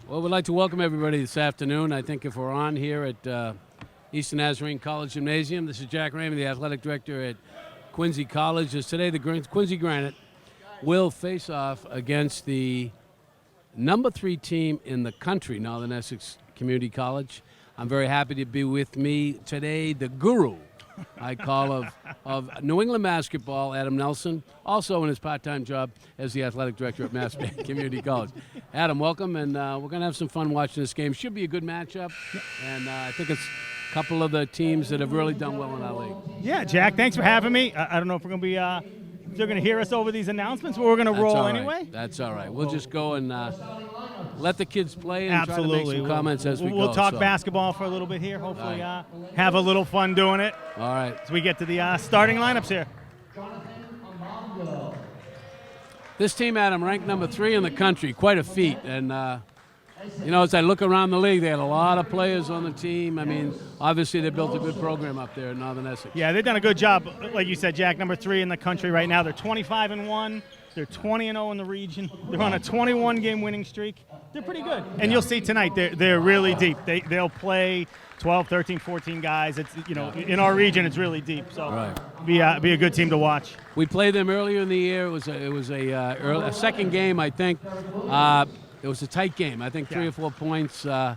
Well, we'd like to welcome everybody this afternoon. I think if we're on here at Eastern Nazarene College Gymnasium, this is Jack Raymond, the athletic director at Quincy College. As today, the Quincy Granite will face off against the number 3 team in the country, Northern Essex Community College. I'm very happy to be with me today, the guru, I call, of New England basketball, Adam Nelson, also in his part-time job as the athletic director at Mass Bay Community College. Adam, welcome, and we're going to have some fun watching this game. Should be a good matchup, and I think it's a couple of the teams that have really done well in our league. Yeah, Jack, thanks for having me. I don't know if we're going to be if they're going to hear us over these announcements, but we're going to roll all right. anyway. That's all right. We'll just go and let the kids play and Absolutely. try to make some comments as we go. We'll talk so. basketball for a little bit here. Hopefully All have a little fun doing it All right. as we get to the starting lineups here. This team, Adam, ranked number 3 in the country. Quite a feat. And, as I look around the league, they had a lot of players on the team. I mean, obviously they built a good program up there in Northern Essex. Yeah, they've done a good job. Like you said, Jack, number 3 in the country right now. They're 25-1. They're 20-0 in the region. They're on a 21-game winning streak. They're pretty good. And you'll see tonight, they're really deep. They'll play 12, 13, 14 guys. It's in our region, it's really deep. So be a good team to watch. We played them earlier in the year. It was a second game, I think. It was a tight game. I think 3 or 4 points. Our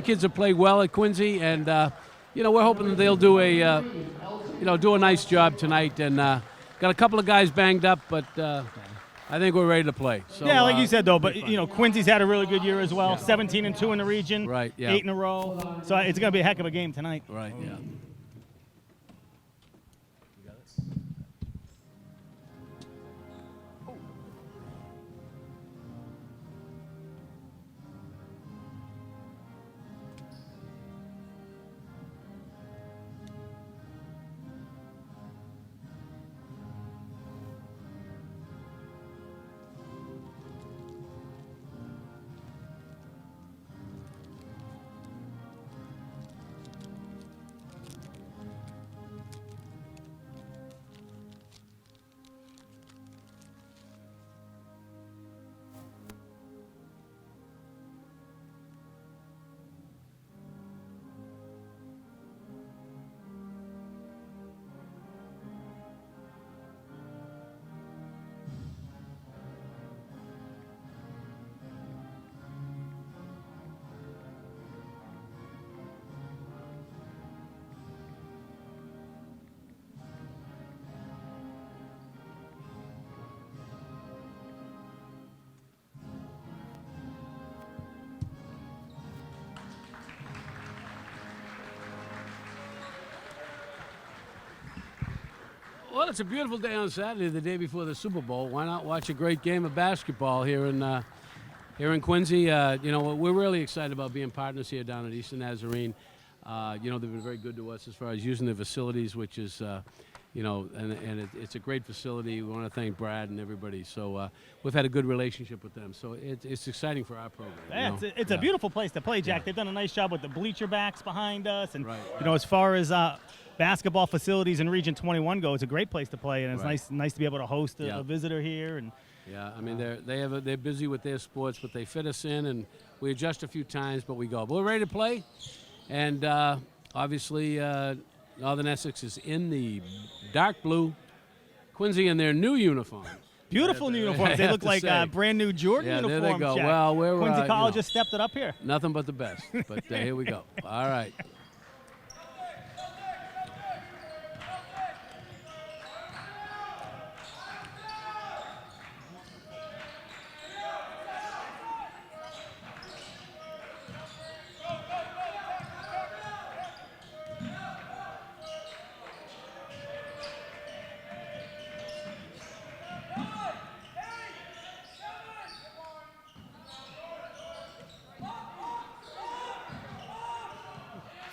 kids have played well at Quincy, and we're hoping that they'll do a nice job tonight. And got a couple of guys banged up, but I think we're ready to play. So, yeah, like you said though, but Quincy's had a really good year as well. 17-2 in the region. Right. Yeah. 8 in a row. So it's going to be a heck of a game tonight. Right. Yeah. Well, it's a beautiful day on Saturday, the day before the Super Bowl. Why not watch a great game of basketball here in Quincy? We're really excited about being partners here down at Eastern Nazarene. They've been very good to us as far as using the facilities, which is, it's a great facility. We want to thank Brad and everybody. So we've had a good relationship with them. So it's exciting for our program. Yeah, it's a beautiful place to play, Jack. Yeah. They've done a nice job with the bleacher backs behind us, and Right. as far as basketball facilities in Region 21 go, it's a great place to play, and it's nice to be able to host a visitor here. And yeah, I mean they're busy with their sports, but they fit us in, and we adjust a few times, but we go. But we're ready to play, and obviously Northern Essex is in the dark blue, Quincy in their new uniform. beautiful new uniforms. They look like brand new Jordan Yeah, uniforms. there they go. Jack. Well, we're Quincy College just stepped it up here. nothing but the best. But here we go. All right.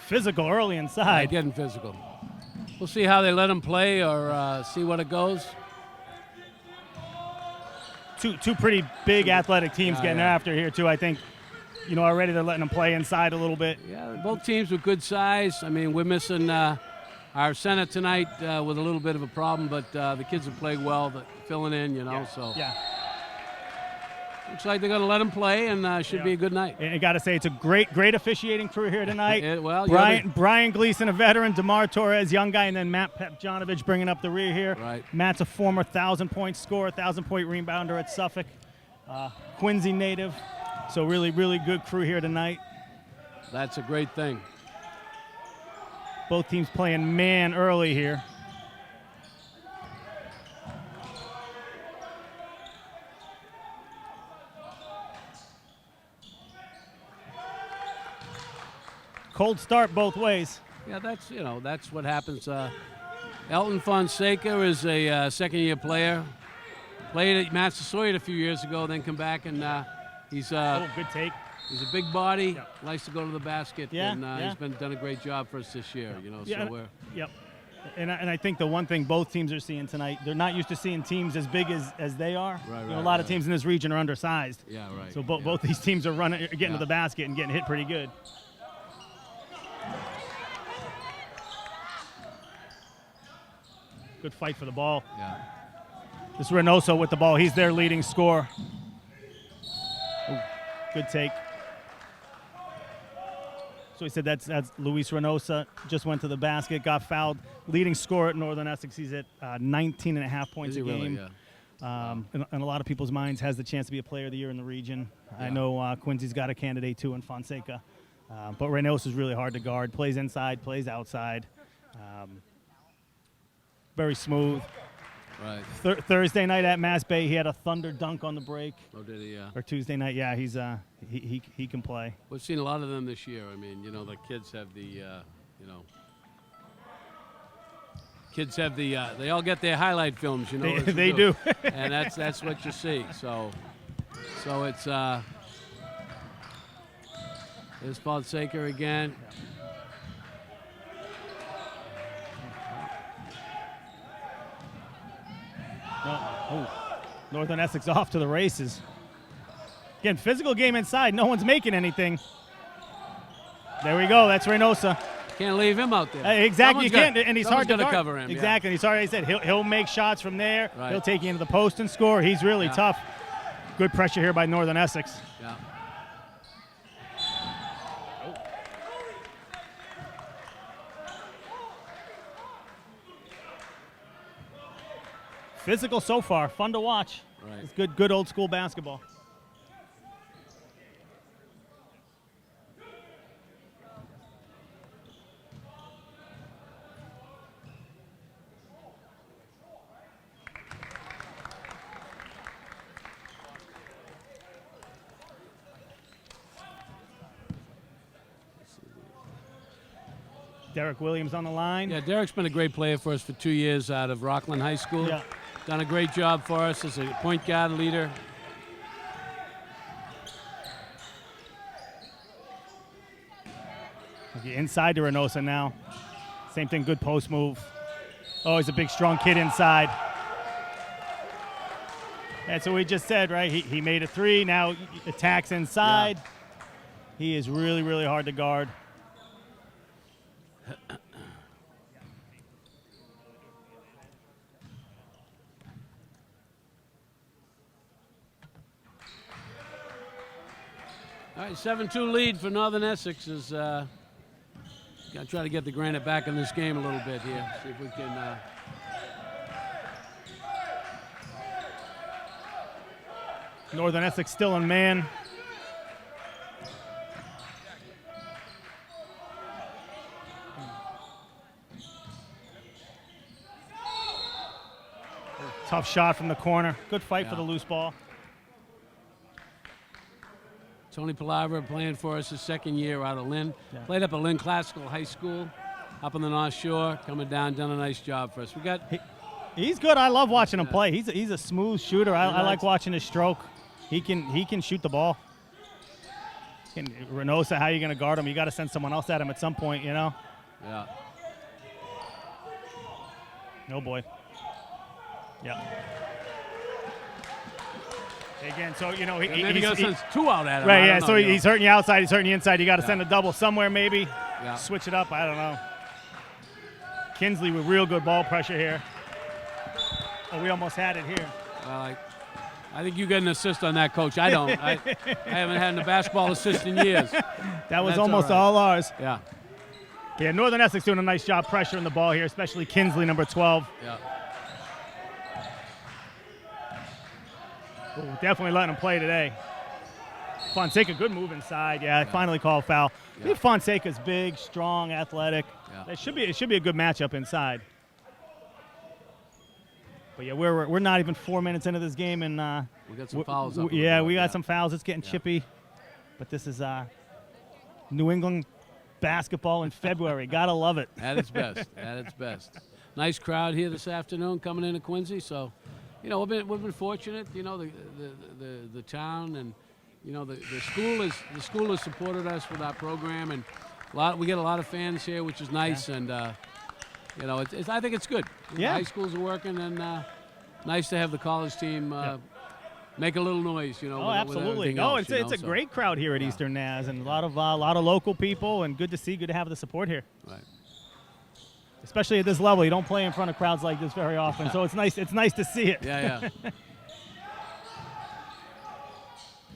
Physical early inside. Getting physical. We'll see how they let them play or see what it goes. Two pretty big athletic teams getting yeah. after here too. I think, already they're letting them play inside a little bit. Yeah, both teams with good size. I mean, we're missing our center tonight with a little bit of a problem, but the kids have played well, filling in, so. Yeah. Looks like they're going to let him play, and should be a good night. And I got to say, it's a great officiating crew here tonight. Well, Brian Gleason, a veteran, DeMar Torres, young guy, and then Matt Pepjonovich bringing up the rear here. Right. Matt's a former 1,000-point scorer, 1,000-point rebounder at Suffolk. Quincy native. So really good crew here tonight. That's a great thing. Both teams playing man early here. Cold start both ways. Yeah, that's what happens. Elton Fonseca is a second-year player. Played at Massasoit a few years ago, then come back, and he's Good take. He's a big body, likes to go to the basket, and he's done a great job for us this year. Yep. And I think the one thing both teams are seeing tonight, they're not used to seeing teams as big as they are. Right, a lot of teams in this region are undersized. Yeah, right. So both these teams are getting to the basket and getting hit pretty good. Good fight for the ball. Yeah. This is Reynoso with the ball. He's their leading scorer. Ooh, good take. So he said that's Luis Reynoso. Just went to the basket, got fouled. Leading scorer at Northern Essex. He's at 19.5 points a game. Really? Yeah. In a lot of people's minds, has the chance to be a player of the year in the region. Yeah. I know Quincy's got a candidate too in Fonseca. But Reynoso is really hard to guard. Plays inside, plays outside. Very smooth. Right. Thursday night at Mass Bay, he had a thunder dunk on the break. Oh, did he? Yeah. Or Tuesday night, yeah, he can play. We've seen a lot of them this year. I mean, the kids have the, kids have the, they all get their highlight films, They do. And that's what you see. So it's, there's Fonseca again. Northern Essex off to the races. Again, physical game inside. No one's making anything. There we go. That's Reynoso. Can't leave him out there. Exactly. You can't, and he's hard to guard. Cover him. Exactly. Yeah. He's already said he'll make shots from there. Right. He'll take you into the post and score. He's really tough. Good pressure here by Northern Essex. Yeah. Physical so far, fun to watch. Right. It's good old school basketball. Derek Williams on the line. Yeah, Derek's been a great player for us for 2 years out of Rockland High School. Yeah. Done a great job for us as a point guard leader. Okay, inside to Reynoso now. Same thing, good post move. Oh, he's a big, strong kid inside. That's what we just said, right? He made a three, now attacks inside. Yeah. He is really hard to guard. All right, 7-2 lead for Northern Essex is got to try to get the Granite back in this game a little bit here. See if we can. Northern Essex still in man. Tough shot from the corner. Good fight for the loose ball. Tony Palavra playing for us his second year out of Lynn. Yeah. Played up at Lynn Classical High School up on the North Shore. Coming down, done a nice job for us. We got. He's good. I love watching him play. He's a smooth shooter. I like watching his stroke. He can shoot the ball. And Reynoso, how are you going to guard him? You got to send someone else at him at some point, Yeah. No boy. Yeah. Again, so maybe he sends two out at him. Right, yeah. So he's hurting you outside, he's hurting you inside. You got to send a double somewhere, maybe. Yeah. Switch it up. I don't know. Kinsley with real good ball pressure here. Oh, we almost had it here. I think you get an assist on that, Coach. I don't. I haven't had a basketball assist in years. That was That's almost all right. all ours. Yeah. Yeah, Northern Essex doing a nice job pressuring the ball here, especially Kinsley, number 12. Yeah. Ooh, definitely letting him play today. Fonseca, good move inside. Yeah, finally called foul. I think Fonseca's big, strong, athletic. Yeah. It should be a good matchup inside. But yeah, we're not even 4 minutes into this game, and We got some fouls up. yeah, we got some fouls. It's getting chippy. But this is New England basketball in February. Gotta love it. At its best. At its best. Nice crowd here this afternoon coming into Quincy. So, you know, we've been fortunate. You know, the town and you know the school has supported us with our program, and we get a lot of fans here, which is nice. Yeah. And you know, I think it's good. You know, Yeah. high schools are working, and nice to have the college team make a little noise. You know. Oh, with absolutely. everything No, else, it's a so. great crowd here at Eastern Naz, and a lot of local people, and good to see, good to have the support here. Right. Especially at this level, you don't play in front of crowds like this very often, so it's nice. It's nice to see it. Yeah.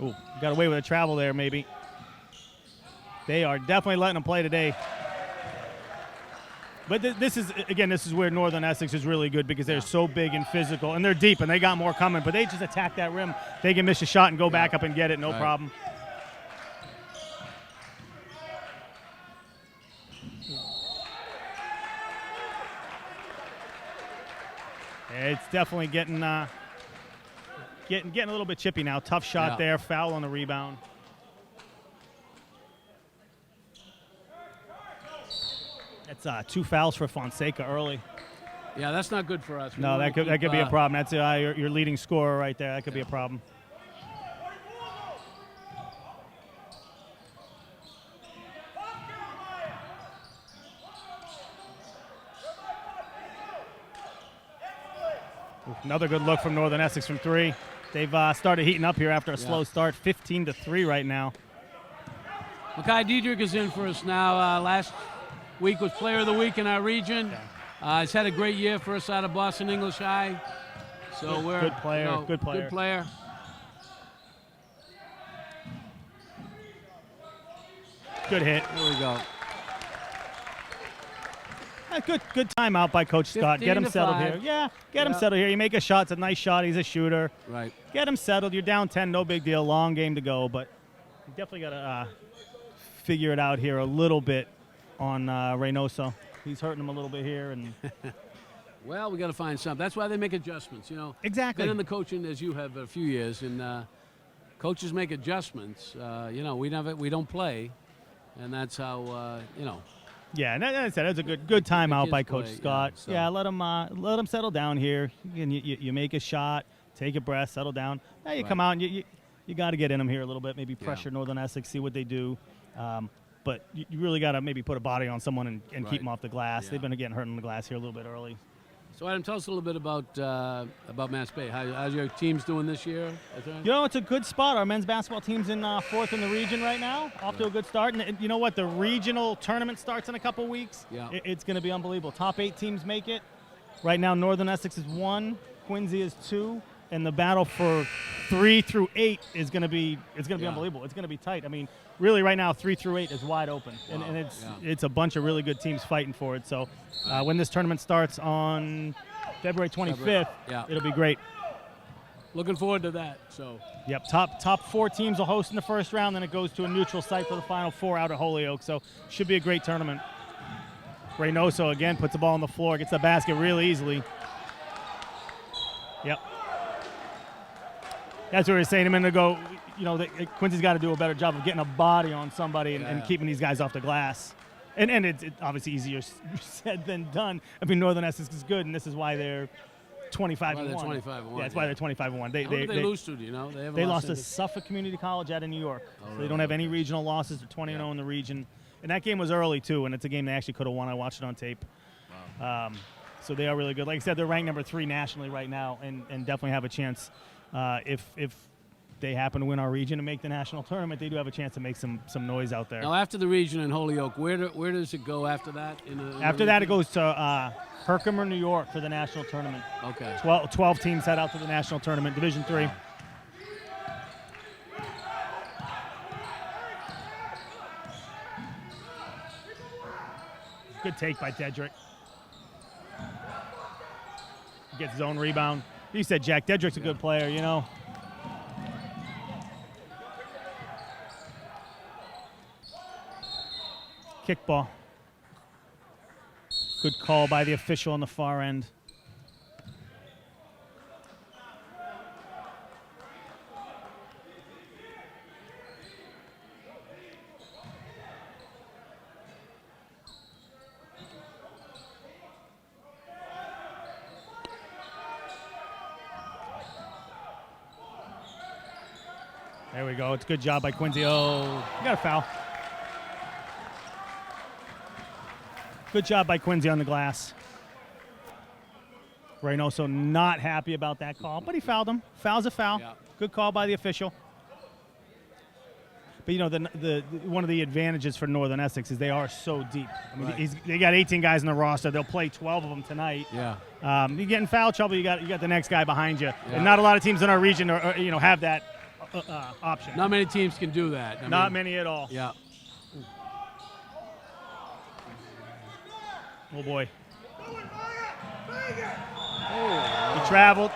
Ooh, got away with a travel there, maybe. They are definitely letting them play today. But this is where Northern Essex is really good because they're so big and physical, and they're deep, and they got more coming. But they just attack that rim. They can miss a shot and go back up and get it, no problem. It's definitely getting a little bit chippy now. Tough shot there. Foul on the rebound. That's 2 fouls for Fonseca early. Yeah, that's not good for us. No, that could be a problem. That's your leading scorer right there. That could be a problem. Another good look from Northern Essex from 3. They've started heating up here after a slow start. 15-3 right now. Makai Diedrich is in for us now. Last week was Player of the Week in our region. He's had a great year for us out of Boston English High. So we're good player. You know, good player. Good player. Good hit. There we go. Good timeout by Coach Scott. Get him settled 15-5. here. Yeah, get him settled here. You make a shot. It's a nice shot. He's a shooter. Right. Get him settled. You're down 10. No big deal. Long game to go. But you definitely got to figure it out here a little bit on Reynoso. He's hurting him a little bit here. And Well, we got to find something. That's why they make adjustments, you know. Exactly. Been in the coaching as you have a few years, and coaches make adjustments. You know, we don't play, and that's how you know. yeah, and as I said, it was a good timeout by kids Coach play, Scott. yeah, so- Let him settle down here. And you make a shot, take a breath, settle down. Now you come out and you got to get in them here a little bit. Maybe pressure Northern Essex, see what they do. But you really got to maybe put a body on someone and keep them off the glass. Yeah. They've been getting hurt on the glass here a little bit early. So, Adam, tell us a little bit about Mass Bay. How's your team's doing this year? You know, it's a good spot. Our men's basketball team's in 4th in the region right now, off to a good start. And you know what? The regional tournament starts in a couple weeks. Yeah. It's going to be unbelievable. Top 8 teams make it. Right now, Northern Essex is 1, Quincy is 2, and the battle for 3 through 8 is going to be unbelievable. It's going to be tight. I mean, really, right now, 3 through 8 is wide open, and it's a bunch of really good teams fighting for it. So, when this tournament starts on February 25th, it'll be great. Looking forward to that. So, Yep, top 4 teams will host in the first round, then it goes to a neutral site for the final 4 out at Holyoke. So, should be a great tournament. Reynoso again puts the ball on the floor, gets the basket really easily. Yep. That's what we were saying a minute ago. You know, Quincy's got to do a better job of getting a body on somebody and keeping these guys off the glass. And it's obviously easier said than done. I mean, Northern Essex is good, and this is why they're 25-1. they're 25-1. Yeah, that's why they're 25-1. Who did they lose to? Do you know? They lost to Suffolk Community College out of New York. So they don't have any regional losses. They're 20-0 in the region. And that game was early, too, and it's a game they actually could have won. I watched it on tape. Wow. So they are really good. Like I said, they're ranked number 3 nationally right now and definitely have a chance. If they happen to win our region and make the national tournament, they do have a chance to make some noise out there. Now, after the region in Holyoke, where does it go after that? After that, it goes to Herkimer, New York for the national tournament. Okay. 12 teams head out to the national tournament, Division 3. Good take by Dedrick. Gets his own rebound. You said, Jack, Dedrick's a good player, you know. Kickball. Good call by the official on the far end. There we go. It's a good job by Quincy. Oh, you got a foul. Good job by Quincy on the glass. Reynoso not happy about that call, but he fouled him. Foul's a foul. Yeah. Good call by the official. But, you know, the one of the advantages for Northern Essex is they are so deep. I mean, Right. they got 18 guys in the roster. They'll play 12 of them tonight. Yeah. You get in foul trouble, you got the next guy behind you. Yeah. And not a lot of teams in our region have that option. Not many teams can do that. I Not mean, many at all. Yeah. Oh, boy. He traveled.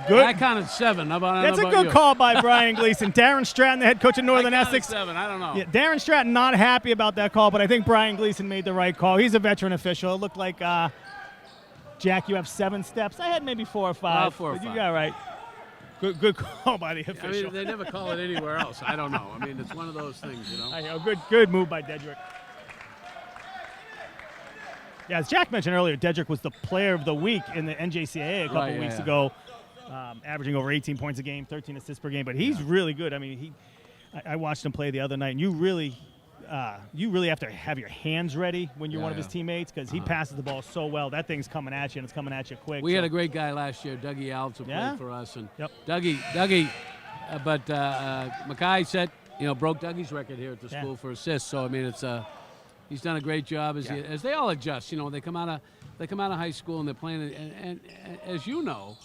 Good. I counted 7. How about, That's how a about good you? call by Brian Gleason. Darren Stratton, the head coach of Northern I counted Essex. 7. I don't know. Yeah, Darren Stratton not happy about that call, but I think Brian Gleason made the right call. He's a veteran official. It looked like, Jack, you have 7 steps. I had maybe 4 or 5. 4 or but 5. You got it right. Good call by the I official. mean, they never call it anywhere else. I don't know. I mean, it's one of those things, you know. Good move by Dedrick. Yeah, as Jack mentioned earlier, Dedrick was the player of the week in the NJCAA a couple weeks ago, averaging over 18 points a game, 13 assists per game. But he's really good. I mean, I watched him play the other night, and you really have to have your hands ready when you're one of his teammates because he passes the ball so well. That thing's coming at you, and it's coming at you quick. We had a great guy last year, Dougie Alves, who played for us, and Yep. Dougie. But Mackay broke Dougie's record here at the school for assists. So I mean, it's he's done a great job as they all adjust. You know, they come out of high school and they're playing, and as you know,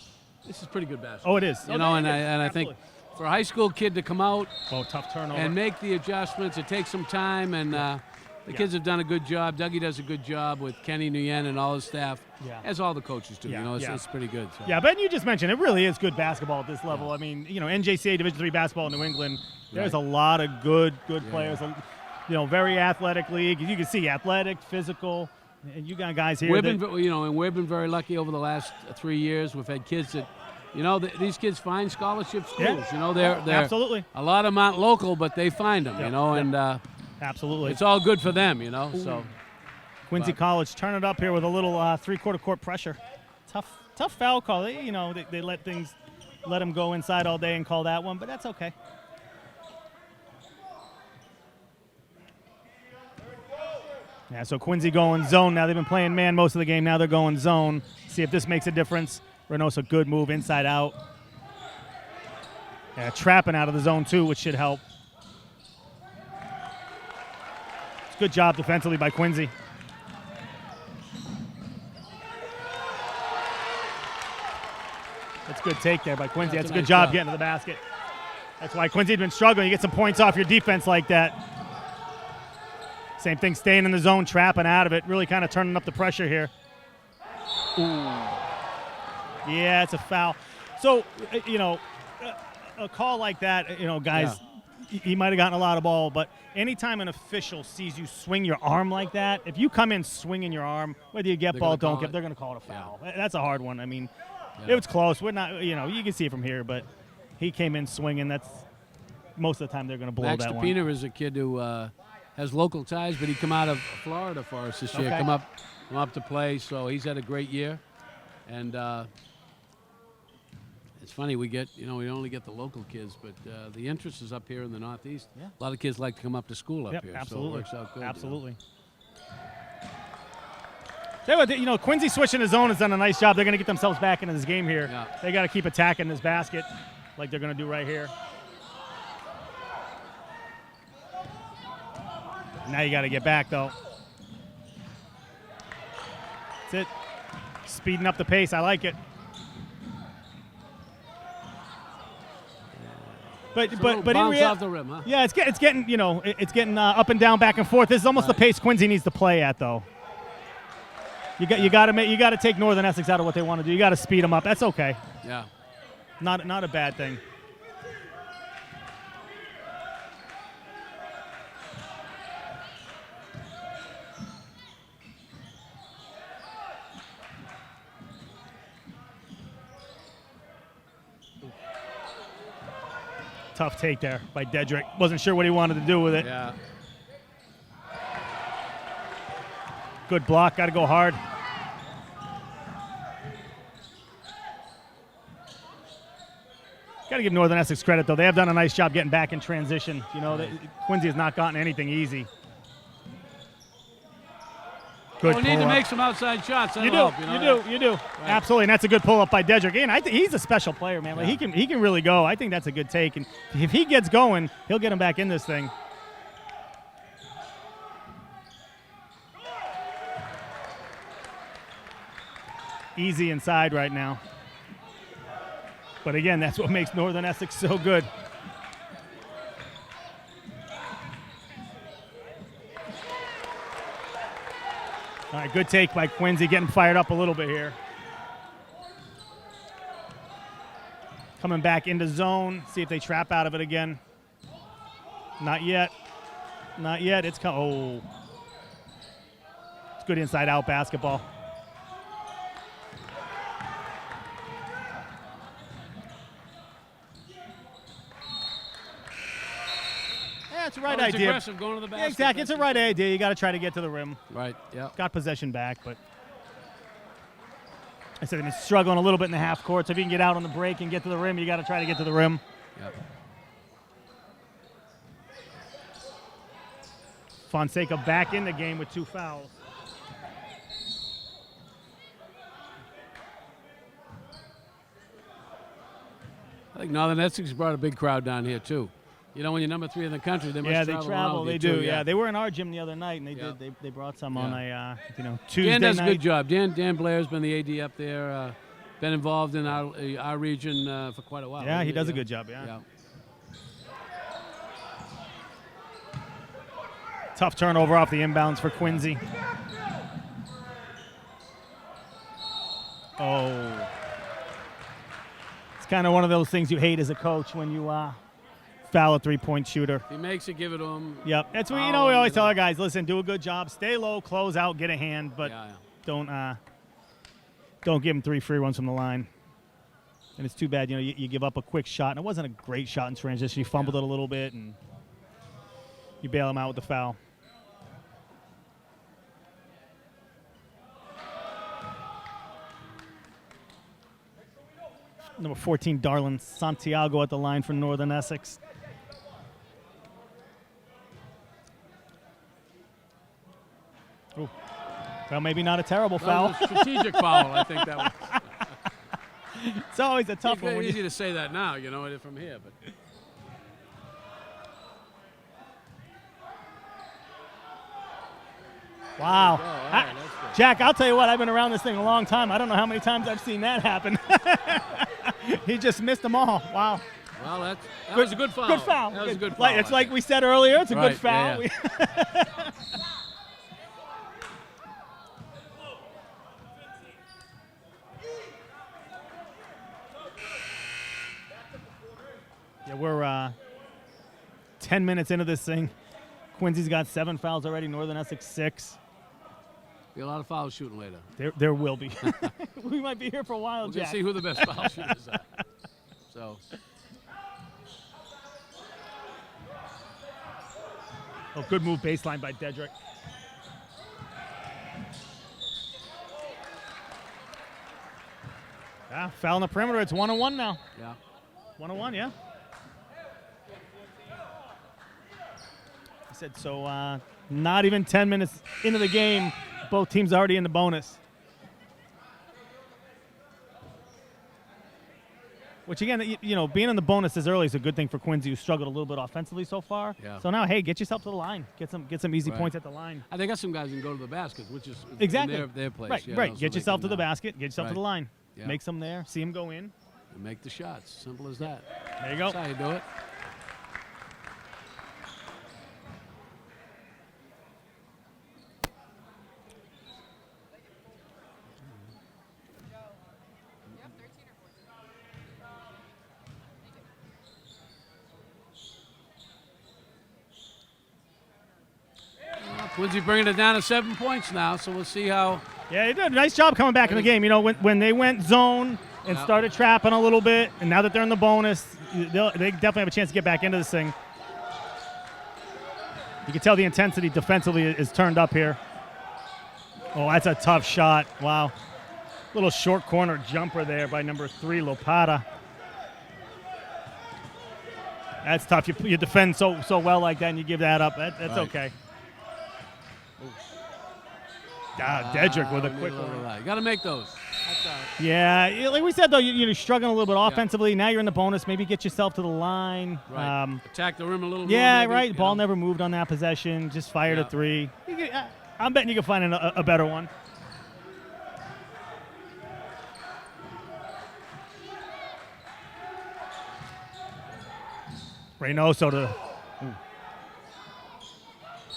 this is pretty good basketball. Oh, it is. You know, and I think for a high school kid to come out tough turnover and make the adjustments, it takes some time, and the kids have done a good job. Dougie does a good job with Kenny Nguyen and all his staff, as all the coaches do. You know, it's pretty good. So. Yeah, but you just mentioned it really is good basketball at this level. I mean, you know, NJCAA Division III basketball in New England, there's a lot of good players. You know, very athletic league. You can see athletic, physical, and you got guys here. We've been very lucky over the last 3 years. We've had kids that, you know, these kids find scholarship schools. Yeah. You know, they're absolutely. A lot of them aren't local, but they find them. Yep. You know, and absolutely, it's all good for them. You know, so Quincy College turn it up here with a little three-quarter court pressure. Tough foul call. They let them go inside all day and call that one, but that's okay. Yeah, so Quincy going zone now. They've been playing man most of the game. Now they're going zone. See if this makes a difference. Reynoso, good move inside out. Yeah, trapping out of the zone too, which should help. It's a good job defensively by Quincy. That's a good take there by Quincy. Yeah, that's a nice good job job. getting to the basket. That's why Quincy's been struggling. You get some points off your defense like that. Same thing, staying in the zone, trapping out of it, really kind of turning up the pressure here. Ooh. Yeah, it's a foul. So, you know, a call like that, you know, guys, he might have gotten a lot of ball, but anytime an official sees you swing your arm like that, if you come in swinging your arm, whether you get ball, don't get, they're going to call it a foul. That's a hard one. I mean, it was close. We're not, you know, you can see it from here, but he came in swinging. That's most of the time they're going to blow Max that DePina one. is a kid who has local ties, but he come out of Florida for us this year. Come up to play, so he's had a great year. And it's funny, we only get the local kids, but the interest is up here in the Northeast. Yeah. A lot of kids like to come up to school up here, absolutely. so it works out good. Absolutely. You know, Quincy switching his zone has done a nice job. They're going to get themselves back into this game here. Yeah. They got to keep attacking this basket like they're going to do right here. Now you got to get back, though. That's it. Speeding up the pace. I like it. But So in bounce reality, off the rim, huh? yeah, it's getting it's getting up and down, back and forth. This is almost the pace Quincy needs to play at, though. You got to take Northern Essex out of what they want to do. You got to speed them up. That's okay. Yeah. Not a bad thing. Tough take there by Dedrick. Wasn't sure what he wanted to do with it. Yeah. Good block. Got to go hard. Got to give Northern Essex credit, though. They have done a nice job getting back in transition. Quincy has not gotten anything easy. Good We need to pull-up. make some outside shots. You That'll do, help, you do. Absolutely, and that's a good pull-up by Dedrick. And I think he's a special player, man. Like, Yeah. he can really go. I think that's a good take, and if he gets going, he'll get him back in this thing. Easy inside right now. But again, that's what makes Northern Essex so good. All right, good take by Quincy, getting fired up a little bit here. Coming back into zone, see if they trap out of it again. Not yet. Not yet. It's it's good inside-out basketball. Yeah, it's the right It's idea. aggressive going to the basket. Yeah, exactly. It's the right idea. You got to try to get to the rim. Right. Yeah. Got possession back, but I said they've been struggling a little bit in the half court. So if you can get out on the break and get to the rim, you got to try to get to the rim. Yep. Fonseca back in the game with 2 fouls. I think Northern Essex brought a big crowd down here too. When you're number 3 in the country, they must Yeah, travel. they travel. around They here, do. too, Yeah, they were in our gym the other night, and Yeah. they brought some on a Dan Tuesday does a night. good job. Dan Blair's been the AD up there. Been involved in our region for quite a while. Yeah, he does a good job. Yeah. Yeah. Tough turnover off the inbounds for Quincy. Oh. It's kind of one of those things you hate as a coach when you foul a three-point shooter. If he makes it, give it to him. Yep. That's what we Foul him, always tell our guys, listen, do a good job, stay low, close out, get a hand, but Yeah. don't give him 3 free runs from the line. And it's too bad, you give up a quick shot, and it wasn't a great shot in transition. You fumbled it a little bit, and you bail him out with the foul. Number 14, Darlin Santiago at the line for Northern Essex. Ooh. Well, maybe not a terrible That foul. was a strategic foul, I think that was. It's always a tough one. It's when you- easy to say that now, from here, but Wow. all right, that's good. Jack, I'll tell you what, I've been around this thing a long time. I don't know how many times I've seen that happen. He just missed them all. Wow. Well, that was a good foul. Good foul. That was a good foul. It's like we said earlier, it's a Right, good foul. yeah, Yeah, we're 10 minutes into this thing. Quincy's got 7 fouls already, Northern Essex 6. Be a lot of foul shooting later. There will be. We might be here for a while, We're going Jack. to see who the best foul shooters are. So, Oh, good move baseline by Dedrick. Yeah, foul on the perimeter. It's 1-on-1 now. yeah. 1-on-1, yeah. I said so. Not even 10 minutes into the game, both teams already in the bonus. Which again, being in the bonus this early is a good thing for Quincy, who struggled a little bit offensively so far. Yeah. So now, hey, get yourself to the line. Get some easy Right. points at the line. They got some guys who can go to the basket, which is Exactly. their place. Right, you right. know, so Get they yourself can, to the basket. Get yourself to the right. line. Yeah. Make some there. See him go in. Make the shots. Simple as that. There you go. That's how you do it. Quincy bringing it down to 7 points now, so we'll see how. Yeah, he did a nice job coming back in the game. You know, when they went zone and started trapping a little bit, and now that they're in the bonus, they definitely have a chance to get back into this thing. You can tell the intensity defensively is turned up here. Oh, that's a tough shot. Wow. Little short corner jumper there by number 3, Lopata. That's tough. You defend so well like that, and you give that up. That's Right. okay. Dedrick with a quick one. You got to make those. Yeah, like we said, though, you're struggling a little bit offensively. Now you're in the bonus. Maybe get yourself to the line. Right. Attack the rim a little more. Yeah, maybe, right. Ball know. never moved on that possession. Just fired a 3. I'm betting you can find a better one. Reynoso to.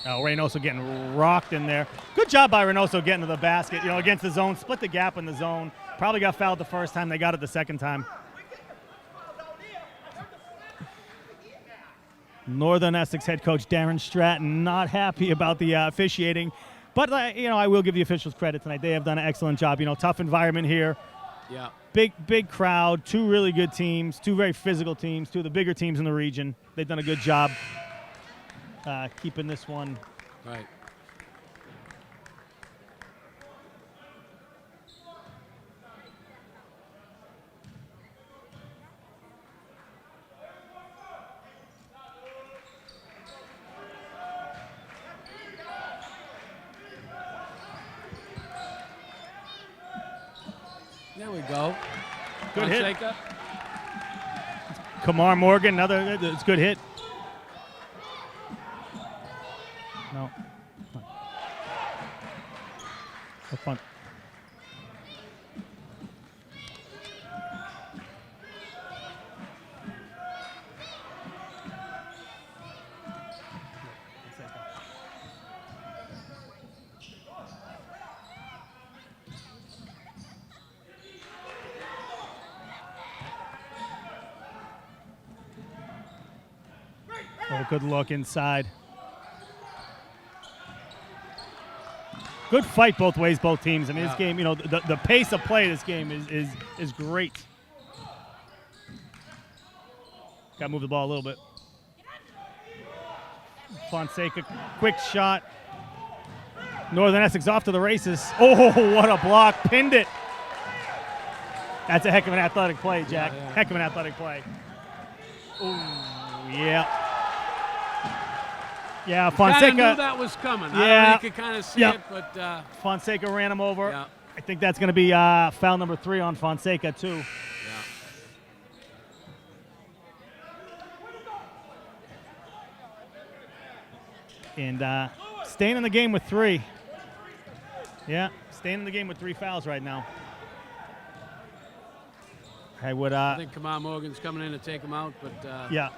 Oh, Reynoso getting rocked in there. Good job by Reynoso getting to the basket, against the zone. Split the gap in the zone. Probably got fouled the first time. They got it the second time. Northern Essex head coach Darren Stratton not happy about the officiating. But, I will give the officials credit tonight. They have done an excellent job. Tough environment here. Yeah. Big crowd, 2 really good teams, 2 very physical teams, 2 of the bigger teams in the region. They've done a good job keeping this one. Right. There we go. Good hit. Fonseca. Kamar Morgan, it's a good hit. No. Have fun. Oh, good look inside. Good fight both ways, both teams. I mean, this game, the pace of play of this game is great. Got to move the ball a little bit. Fonseca, quick shot. Northern Essex off to the races. Oh, what a block. Pinned it. That's a heck of an athletic play, Jack. Heck of an athletic play. Ooh, yeah. Yeah, Fonseca. Kind of knew that was coming. Yeah. You could kind of see it, but. Fonseca ran him over. Yeah. I think that's going to be foul number 3 on Fonseca, too. And staying in the game with 3. Yeah, staying in the game with 3 fouls right now. I think Kamar Morgan's coming in to take him out, but. Yeah.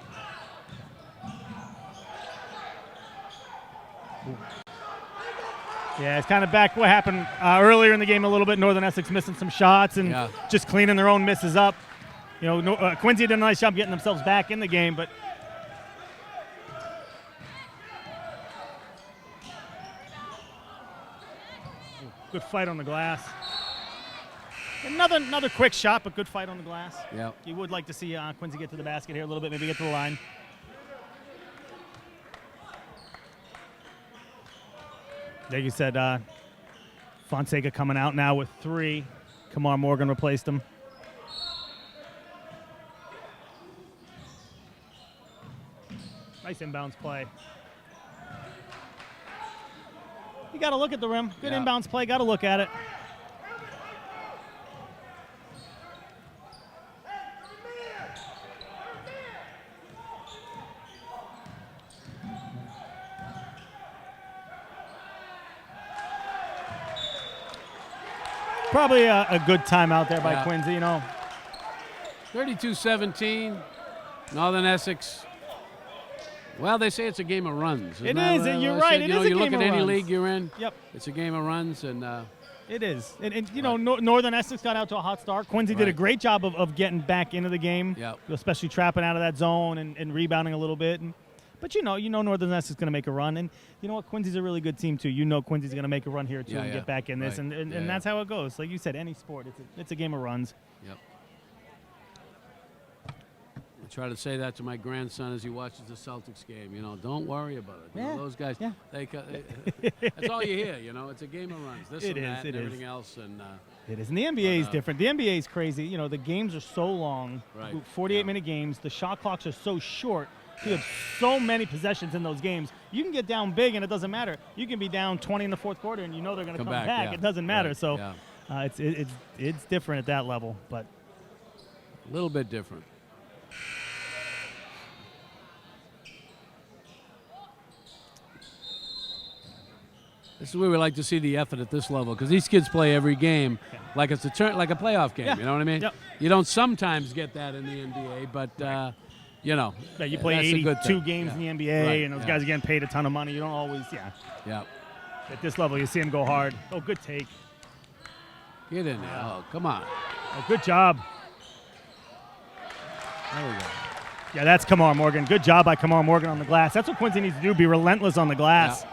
Yeah, it's kind of back what happened earlier in the game a little bit. Northern Essex missing some shots and just cleaning their own misses up. Quincy did a nice job getting themselves back in the game, but good fight on the glass. Another quick shot, but good fight on the glass. Yeah. You would like to see Quincy get to the basket here a little bit, maybe get to the line. Like you said, Fonseca coming out now with 3. Kamar Morgan replaced him. Nice inbounds play. You got to look at the rim. Good inbounds play. Got to look at it. Probably a good timeout there by Quincy, 32-17, Northern Essex. Well, they say it's a game of runs. It is, and you're right. It is a game of runs. You look at any league you're in, Yep. It's a game of runs. And it is. And Northern Essex got out to a hot start. Quincy did a great job of getting back into the game, especially trapping out of that zone and rebounding a little bit. And But you know Northern Essex is going to make a run, and you know what, Quincy's a really good team too. You know Quincy's going to make a run here too Yeah, and yeah. get back in this, Right. and that's how it goes. Like you said, any sport, it's a game of runs. Yep. I try to say that to my grandson as he watches the Celtics game. You know, don't worry about it. You know, Yeah, those guys, yeah. that's all you hear. You know, it's a game of runs. This It and is, that it and is. everything else. And It is, and the NBA is different. The NBA is crazy. You know, the games are so long, Right. 48-minute games. The shot clocks are so short. You have so many possessions in those games. You can get down big, and it doesn't matter. You can be down 20 in the fourth quarter, and you know they're going to Come come back, back. yeah. It doesn't matter. Right, So yeah. it's different at that level. But a little bit different. This is where we like to see the effort at this level because these kids play every game like it's like a playoff game. Yeah. You know what I mean? Yep. You don't sometimes get that in the NBA, but you know, yeah, you play that's a good 82 thing. games Yeah. in the NBA, Right, and those yeah. guys are getting paid a ton of money. You don't always, Yeah. At this level, you see them go hard. Oh, good take. Get in there. Oh, come on. Oh, good job. There we go. Yeah, that's Kamar Morgan. Good job by Kamar Morgan on the glass. That's what Quincy needs to do, be relentless on the glass. Yeah.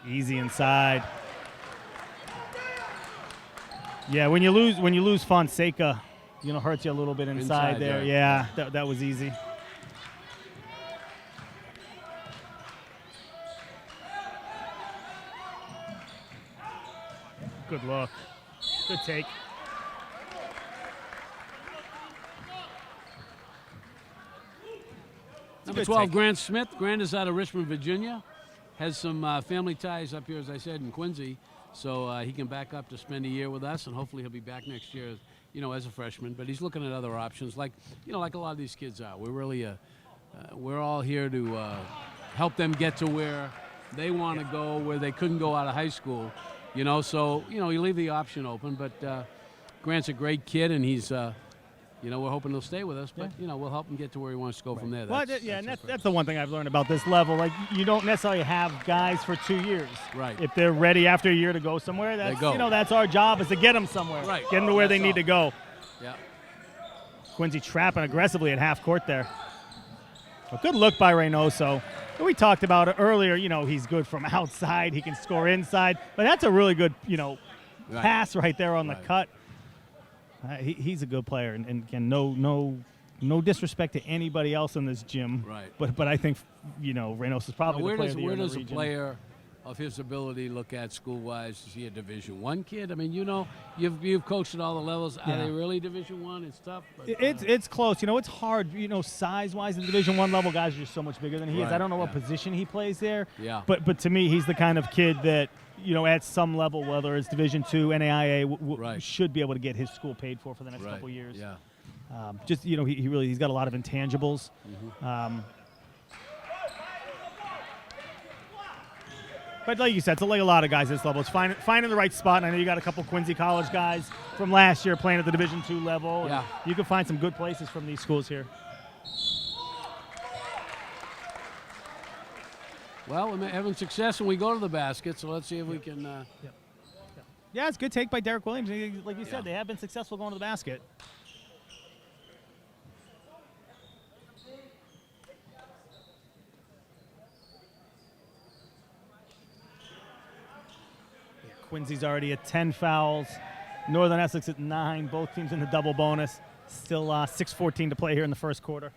Easy inside. Yeah, when you lose Fonseca, you know, hurts you a little bit inside there. right. Yeah, that was easy. Good look. Good take. Number good 12, take. Grant Smith. Grant is out of Richmond, Virginia. Has some family ties up here, as I said, in Quincy. So he can back up to spend a year with us, and hopefully he'll be back next year, you know, as a freshman. But he's looking at other options, like, you know, like a lot of these kids are. We're really, we're all here to help them get to where they want to go, where they couldn't go out of high school, you know. So, you know, you leave the option open. But Grant's a great kid, and he's, you know, we're hoping he'll stay with us. But, you know, we'll help him get to where he wants to go from there. Well, That's, and our that's the one thing I've learned about this level. Like, you don't necessarily have guys for 2 years. Right. If they're ready after a year to go somewhere, that's go. you know, that's our job, is to get them somewhere. Right. Get them to where they That's need all. to go. Yeah. Quincy trapping aggressively at half court there. A good look by Reynoso. We talked about it earlier. You know, he's good from outside. He can score inside. But that's a really good, you know, Right. pass right there on the Right. cut. He's a good player, and again, no disrespect to anybody else in this gym. Right. But I think, you know, Reynoso's probably Where the player does of the year in the a region. player of his ability look at school-wise? Is he a Division I kid? I mean, you know, you've coached at all the levels. Are Yeah. they really Division I? It's tough. But, It's close. You know, it's hard. You know, size-wise, the Division I level guys are just so much bigger than he is. Right, I don't know what yeah. position he plays there. Yeah. But to me, he's the kind of kid that, you know, at some level, whether it's Division II, NAIA, Right. should be able to get his school paid for the next right. couple years. Yeah. Just, you know, he's got a lot of intangibles. But like you said, it's like a lot of guys at this level. It's finding the right spot. And I know you got a couple Quincy College guys from last year playing at the Division II level. and Yeah. You can find some good places from these schools here. Well, we're having success when we go to the basket, so let's see if we can. Yeah, it's a good take by Derek Williams. Like you Yeah. said, they have been successful going to the basket. Quincy's already at 10 fouls. Northern Essex at 9. Both teams in the double bonus. Still 6:14 to play here in the first quarter.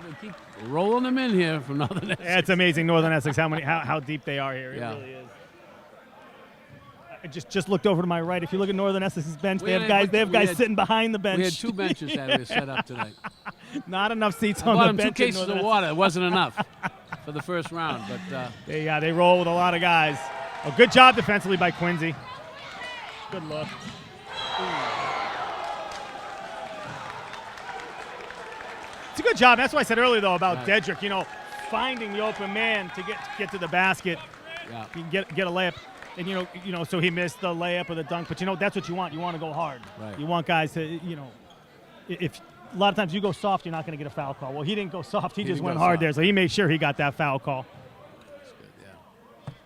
They keep rolling them in here from Northern Essex. Yeah, it's amazing, Northern Essex, how deep they are here. It Yeah. really is. I just looked over to my right. If you look at Northern Essex's bench, they have we guys had- sitting behind the bench. We had two benches that we set up tonight. Not enough seats I on bought the them two bench. in cases Northern of water. It wasn't enough for the first round, but They roll with a lot of guys. Oh, good job defensively by Quincy. Good look. It's a good job. That's what I said earlier, though, about Right. Dedrick. You know, finding the open man to get to the basket, yeah. you can get a layup. And you know, so he missed the layup or the dunk. But you know, that's what you want. You want to go hard. Right. You want guys to, you know, if a lot of times you go soft, you're not going to get a foul call. Well, he didn't go soft. He just didn't went go hard soft. there, so he made sure he got that foul call. That's good, yeah.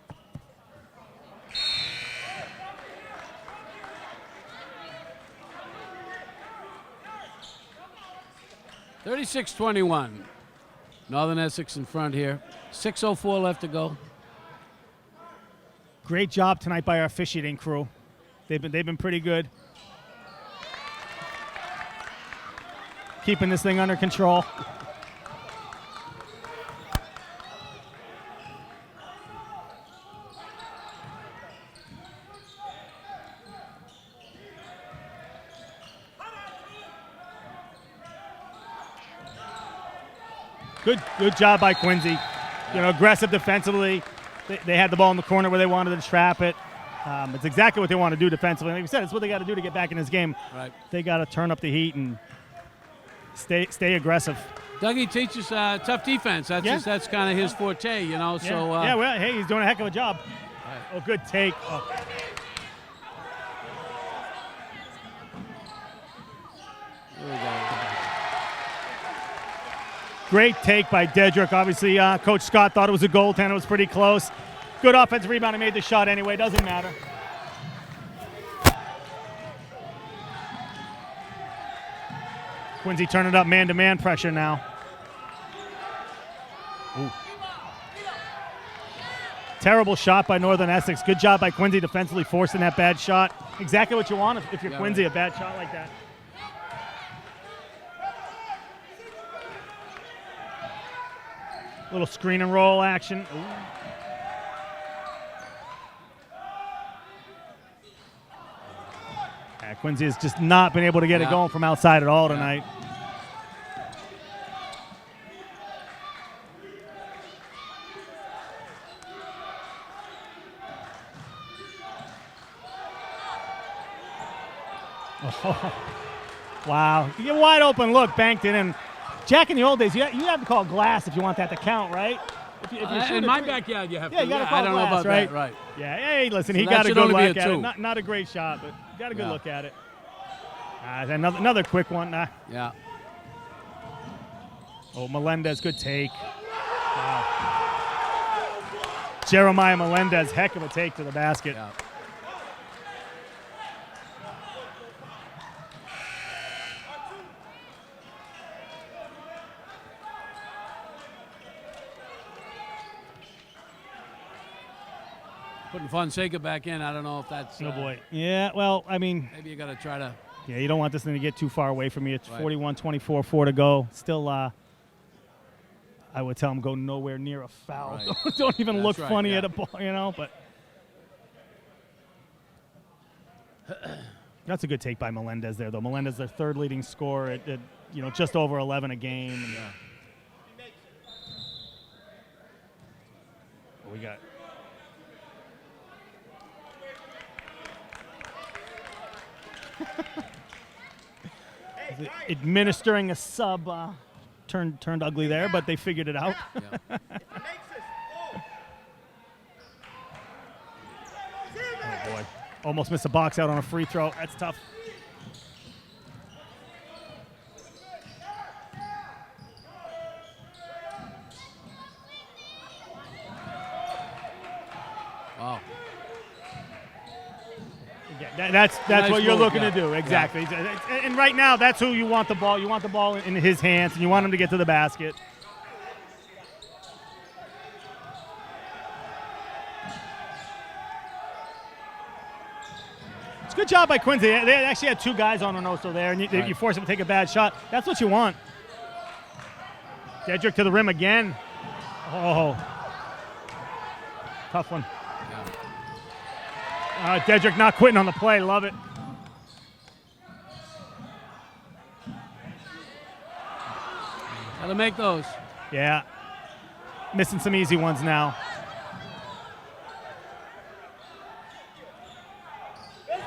36-21. Northern Essex in front here. 6:04 left to go. Great job tonight by our officiating crew. They've been pretty good. Keeping this thing under control. Good job by Quincy. You know, aggressive defensively. They had the ball in the corner where they wanted to trap it. It's exactly what they want to do defensively. Like we said, it's what they got to do to get back in this game. Right. They got to turn up the heat and stay aggressive. Dougie teaches tough defense. That's kind of his forte, you know. Yeah. So well, hey, he's doing a heck of a job. Right. Oh, good take. Oh. Here we go. Great take by Dedrick. Obviously, Coach Scott thought it was a goaltender. It was pretty close. Good offensive rebound. He made the shot anyway. Doesn't matter. Quincy turning it up man-to-man pressure now. Ooh. Terrible shot by Northern Essex. Good job by Quincy defensively forcing that bad shot. Exactly what you want if you're Quincy, right. A bad shot like that. Little screen and roll action. Ooh. Yeah, Quincy has just not been able to get it going from outside at all tonight. Oh, wow. You get a wide open look, banked in, and Jack, in the old days, you have to call glass if you want that to count, right? If in my backyard, you have to. You got to call I don't glass, know about right? that, right? Yeah, hey, listen, So he that got a should good only be look a at two. it. Not a great shot, but got a good look at it. Another quick one. Yeah. Oh, Melendez, good take. Wow. Jeremiah Melendez, heck of a take to the basket. Yeah. Putting Fonseca back in, I don't know if that's. Oh, boy. Yeah, well, I mean. Maybe you got to try to. Yeah, you don't want this thing to get too far away from you. It's right. 41-24, 4 to go. Still, I would tell him go nowhere near a foul. Right. Don't even That's look right, funny yeah. at a ball, you know, but. That's a good take by Melendez there, though. Melendez, their third leading scorer at just over 11 a game. And, what we got? Administering a sub turned ugly there, but they figured it out. Yeah. Oh, boy. Almost missed a box out on a free throw. That's tough. Wow. Yeah, that's Nice what you're move, looking yeah. to do. Exactly. And right now, that's who you want the ball. You want the ball in his hands, and you want him to get to the basket. It's a good job by Quincy. They actually had two guys on Onoso there, and Right. you force him to take a bad shot. That's what you want. Dedrick to the rim again. Oh. Tough one. Dedrick not quitting on the play. Love it. Got to make those. Yeah. Missing some easy ones now.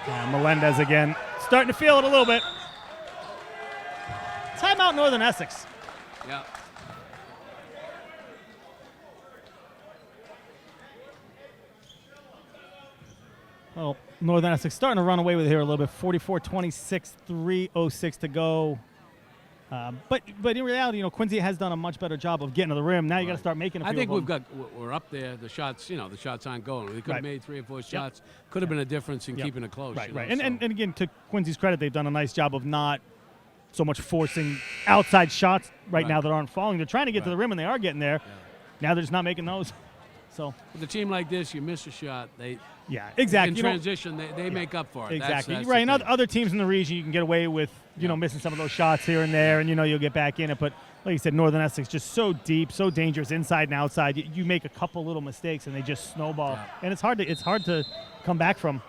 Yeah, Melendez again. Starting to feel it a little bit. Timeout Northern Essex. Yeah. Well, Northern Essex starting to run away with it here a little bit. 44-26, 3:06 to go. But in reality, Quincy has done a much better job of getting to the rim. Now you got to start making a few I think of them. we're up there. The shots, the shots aren't going. We could have Right. made 3 or 4 shots. Could have been a difference in Yep. keeping it close. Right, you know, right. And so. again, to Quincy's credit, they've done a nice job of not so much forcing outside shots right now that aren't falling. They're trying to get to the rim, and they are getting there. Yeah. Now they're just not making those. So With a team like this, you miss a shot, yeah, exactly. in You know, transition, they make up for it. exactly. That's right. the And thing. other teams in the region, you can get away with, missing some of those shots here and there, and you'll get back in it. But like you said, Northern Essex just so deep, so dangerous inside and outside. You make a couple little mistakes, and they just snowball, and it's hard to come back from.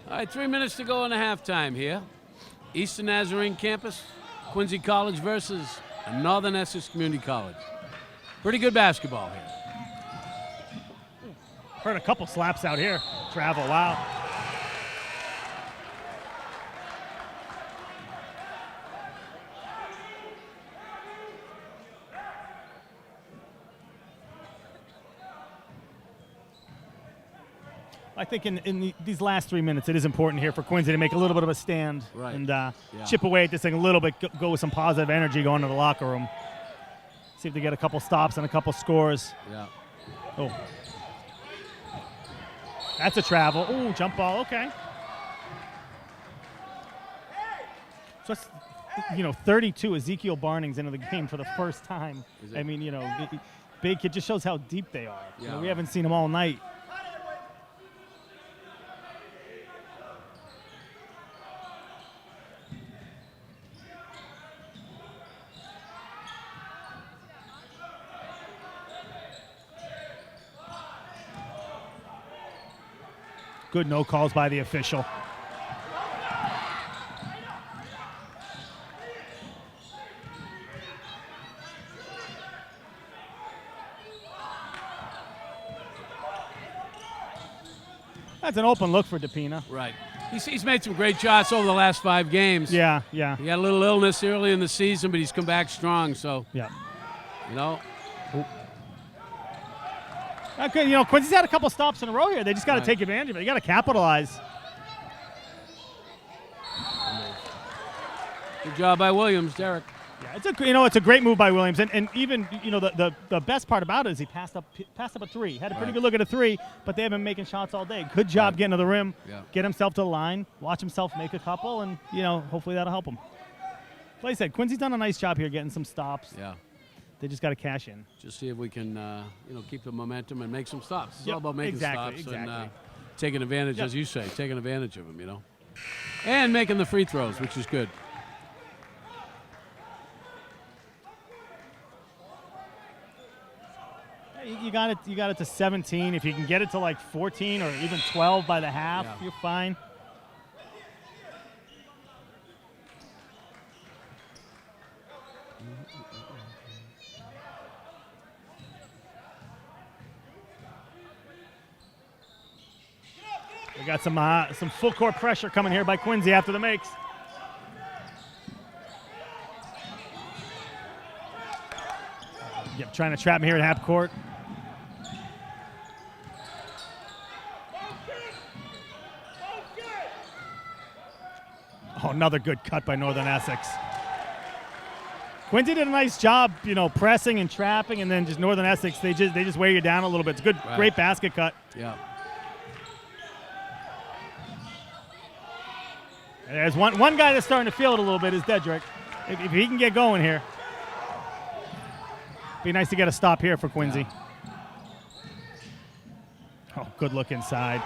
All right, 3 minutes to go in the halftime here. Eastern Nazarene campus, Quincy College versus Northern Essex Community College. Pretty good basketball here. Heard a couple slaps out here. Travel, wow. I think in these last 3 minutes, it is important here for Quincy to make a little bit of a stand and chip away at this thing a little bit, go with some positive energy going to the locker room. See if they get a couple stops and a couple scores. Yeah. Oh. That's a travel. Ooh, jump ball. Okay. So that's, 32, Ezekiel Barnings into the game for the first time. I mean, big kid, just shows how deep they are. Yeah. We haven't seen them all night. Good no calls by the official. That's an open look for DePina. Right. He's made some great shots over the last 5 games. Yeah. He had a little illness early in the season, but he's come back strong. So, Yeah. Okay, Quincy's had a couple stops in a row here. They just got to take advantage of it. You got to capitalize. Good job by Williams, Derek. Yeah, it's a great move by Williams, and even the best part about it is he passed up a three. Had a pretty good look at a three, but they have been making shots all day. Good job getting to the rim, get himself to the line, watch himself make a couple, and hopefully that'll help him. Like I said, Quincy's done a nice job here getting some stops. Yeah. They just got to cash in. Just see if we can, keep the momentum and make some stops. It's all about making stops and taking advantage, as you say, taking advantage of them, and making the free throws, which is good. You got it to 17. If you can get it to like 14 or even 12 by the half, you're fine. We got some full court pressure coming here by Quincy after the makes. Yep, trying to trap me here at half court. Oh, another good cut by Northern Essex. Quincy did a nice job, pressing and trapping, and then just Northern Essex, they just wear you down a little bit. It's good, great basket cut. Yeah. And there's one guy that's starting to feel it a little bit is Dedrick. If he can get going here, be nice to get a stop here for Quincy. Oh, good look inside.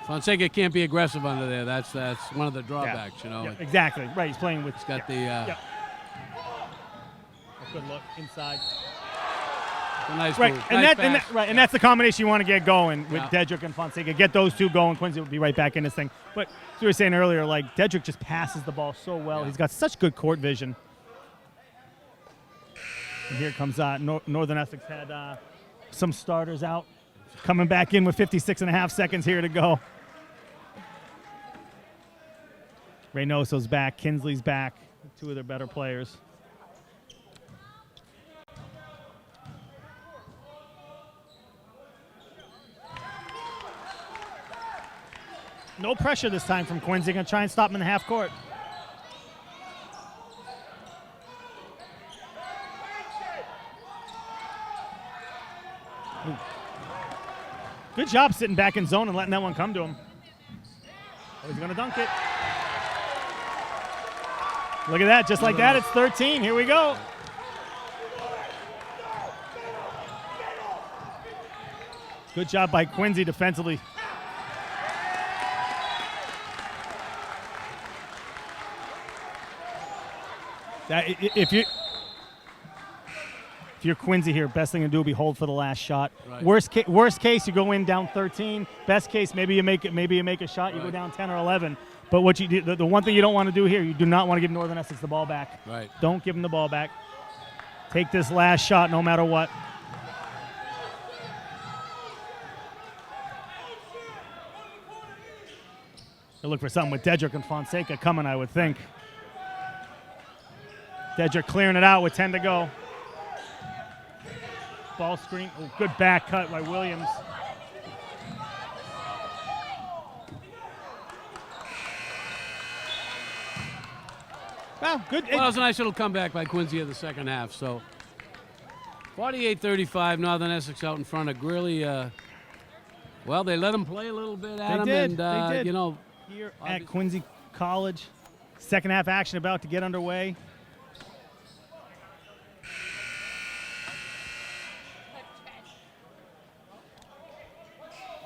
Fonseca can't be aggressive under there. That's one of the drawbacks, Yeah, exactly. Right, he's playing with. He's got the. A good look inside. A nice Right, move. and Nice pass. and that's the combination you want to get going with Dedrick and Fonseca. Get those two going. Quincy will be right back in this thing. But as we were saying earlier, like Dedrick just passes the ball so well. He's got such good court vision. And here comes Northern Essex had some starters out, coming back in with 56.5 seconds here to go. Reynoso's back. Kinsley's back. Two of their better players. No pressure this time from Quincy. Going to try and stop him in the half court. Ooh. Good job sitting back in zone and letting that one come to him. Oh, he's going to dunk it. Look at that. Just like that, it's 13. Here we go. Good job by Quincy defensively. If you're Quincy here, best thing to do would be hold for the last shot. Right. Worst case, you go in down 13. Best case, maybe you make a shot. You go down 10 or 11. But what you do, the one thing you don't want to do here, you do not want to give Northern Essex the ball back. Right. Don't give them the ball back. Take this last shot no matter what. They'll look for something with Dedrick and Fonseca coming, I would think. Dedrick clearing it out with 10 to go. Ball screen. Oh, good back cut by Williams. Well, good. Well, that was a nice little comeback by Quincy in the second half. So 48-35, Northern Essex out in front of Greeley. Well, they let him play a little bit at him. Did. And, They did. you know, Here at Quincy College. Second half action about to get underway.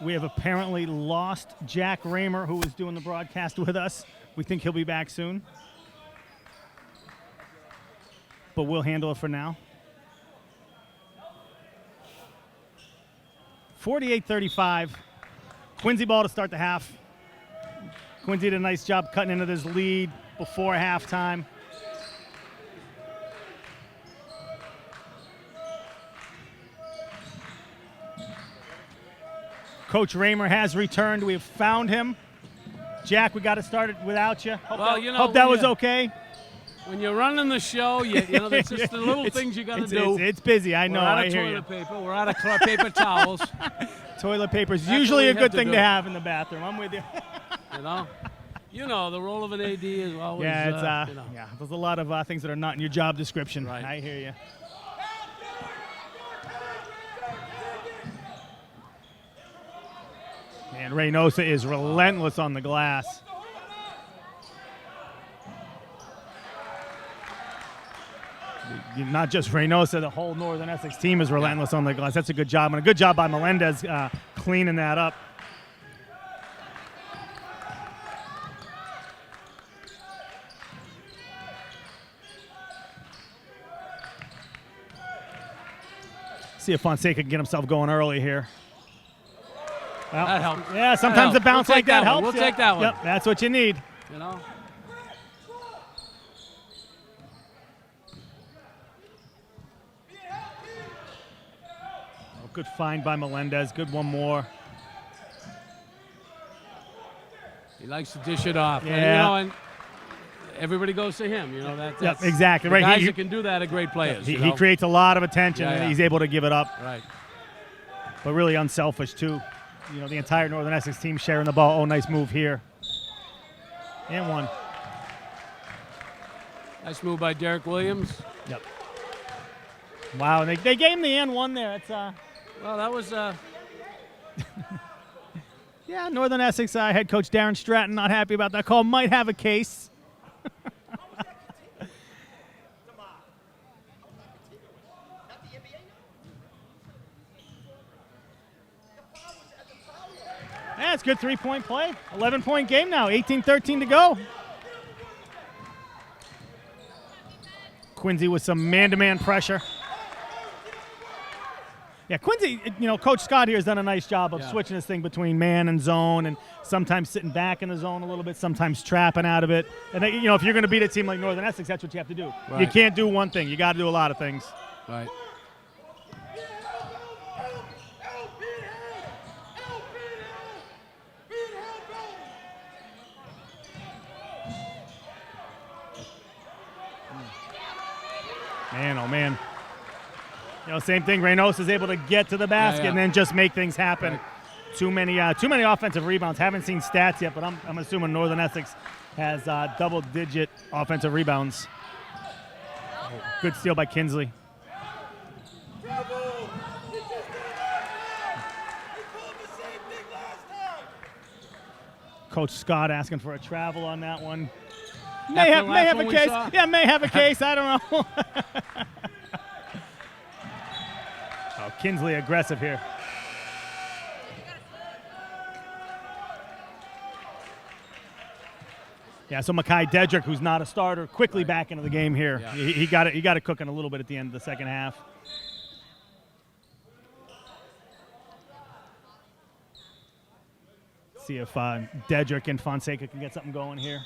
We have apparently lost Jack Raymer, who was doing the broadcast with us. We think he'll be back soon. But we'll handle it for now. 48-35. Quincy ball to start the half. Quincy did a nice job cutting into this lead before halftime. Coach Raymer has returned. We have found him. Jack, we got it started without you. Hope that was okay. When you're running the show, you know, that's just the little things you got to do. It's busy. I know. We're out I of hear toilet you. paper. We're out of paper towels. Toilet paper is That's usually what a we good have to thing do. to have in the bathroom. I'm with you. You know, the role of an AD is always. Yeah, it's you know. yeah. There's a lot of things that are not in your job description. Right. I hear you. And Reynosa is relentless on the glass. Not just Reynosa, the whole Northern Essex team is relentless on the glass. That's a good job, and a good job by Melendez cleaning that up. See if Fonseca can get himself going early here. Well, That helps. yeah, sometimes That a bounce helps. We'll like take that that one. helps. We'll take that one. Yep, that's what you need. You know. Oh, good find by Melendez. Good one more. He likes to dish it off. Yeah. And, you know, and everybody goes to him. You know that's exactly the right. Guys He- that can do that are great players. He you know? creates a lot of attention, Yeah, and yeah. he's able to give it up. Right. But really unselfish too. You know, the entire Northern Essex team sharing the ball. Oh, nice move here. And one. Nice move by Derek Williams. Yep. Wow, and they gave him the and one there. It's Well, that was. yeah, Northern Essex head coach Darren Stratton not happy about that call. Might have a case. Yeah, it's good three-point play. 11-point game now. 18-13 to go. Quincy with some man-to-man pressure. Yeah, Quincy, you know, Coach Scott here has done a nice job of Yeah. switching this thing between man and zone, and sometimes sitting back in the zone a little bit, sometimes trapping out of it. And, you know, if you're going to beat a team like Northern Essex, that's what you have to do. You Right. can't do one thing. You got to do a lot of things. Right. Man, oh, man. You know, same thing. Reynosa is able to get to the basket yeah. and then just make things happen. Right. Too many offensive rebounds. Haven't seen stats yet, but I'm assuming Northern Essex has double-digit offensive rebounds. Good steal by Kinsley. Coach Scott asking for a travel on that one. After May the have last a one we case. saw? Yeah, may have a case. I don't know. Oh, Kinsley aggressive here. Yeah, so Makai Dedrick, who's not a starter, quickly back into the game here. Yeah. He got it cooking a little bit at the end of the second half. See if Dedrick and Fonseca can get something going here.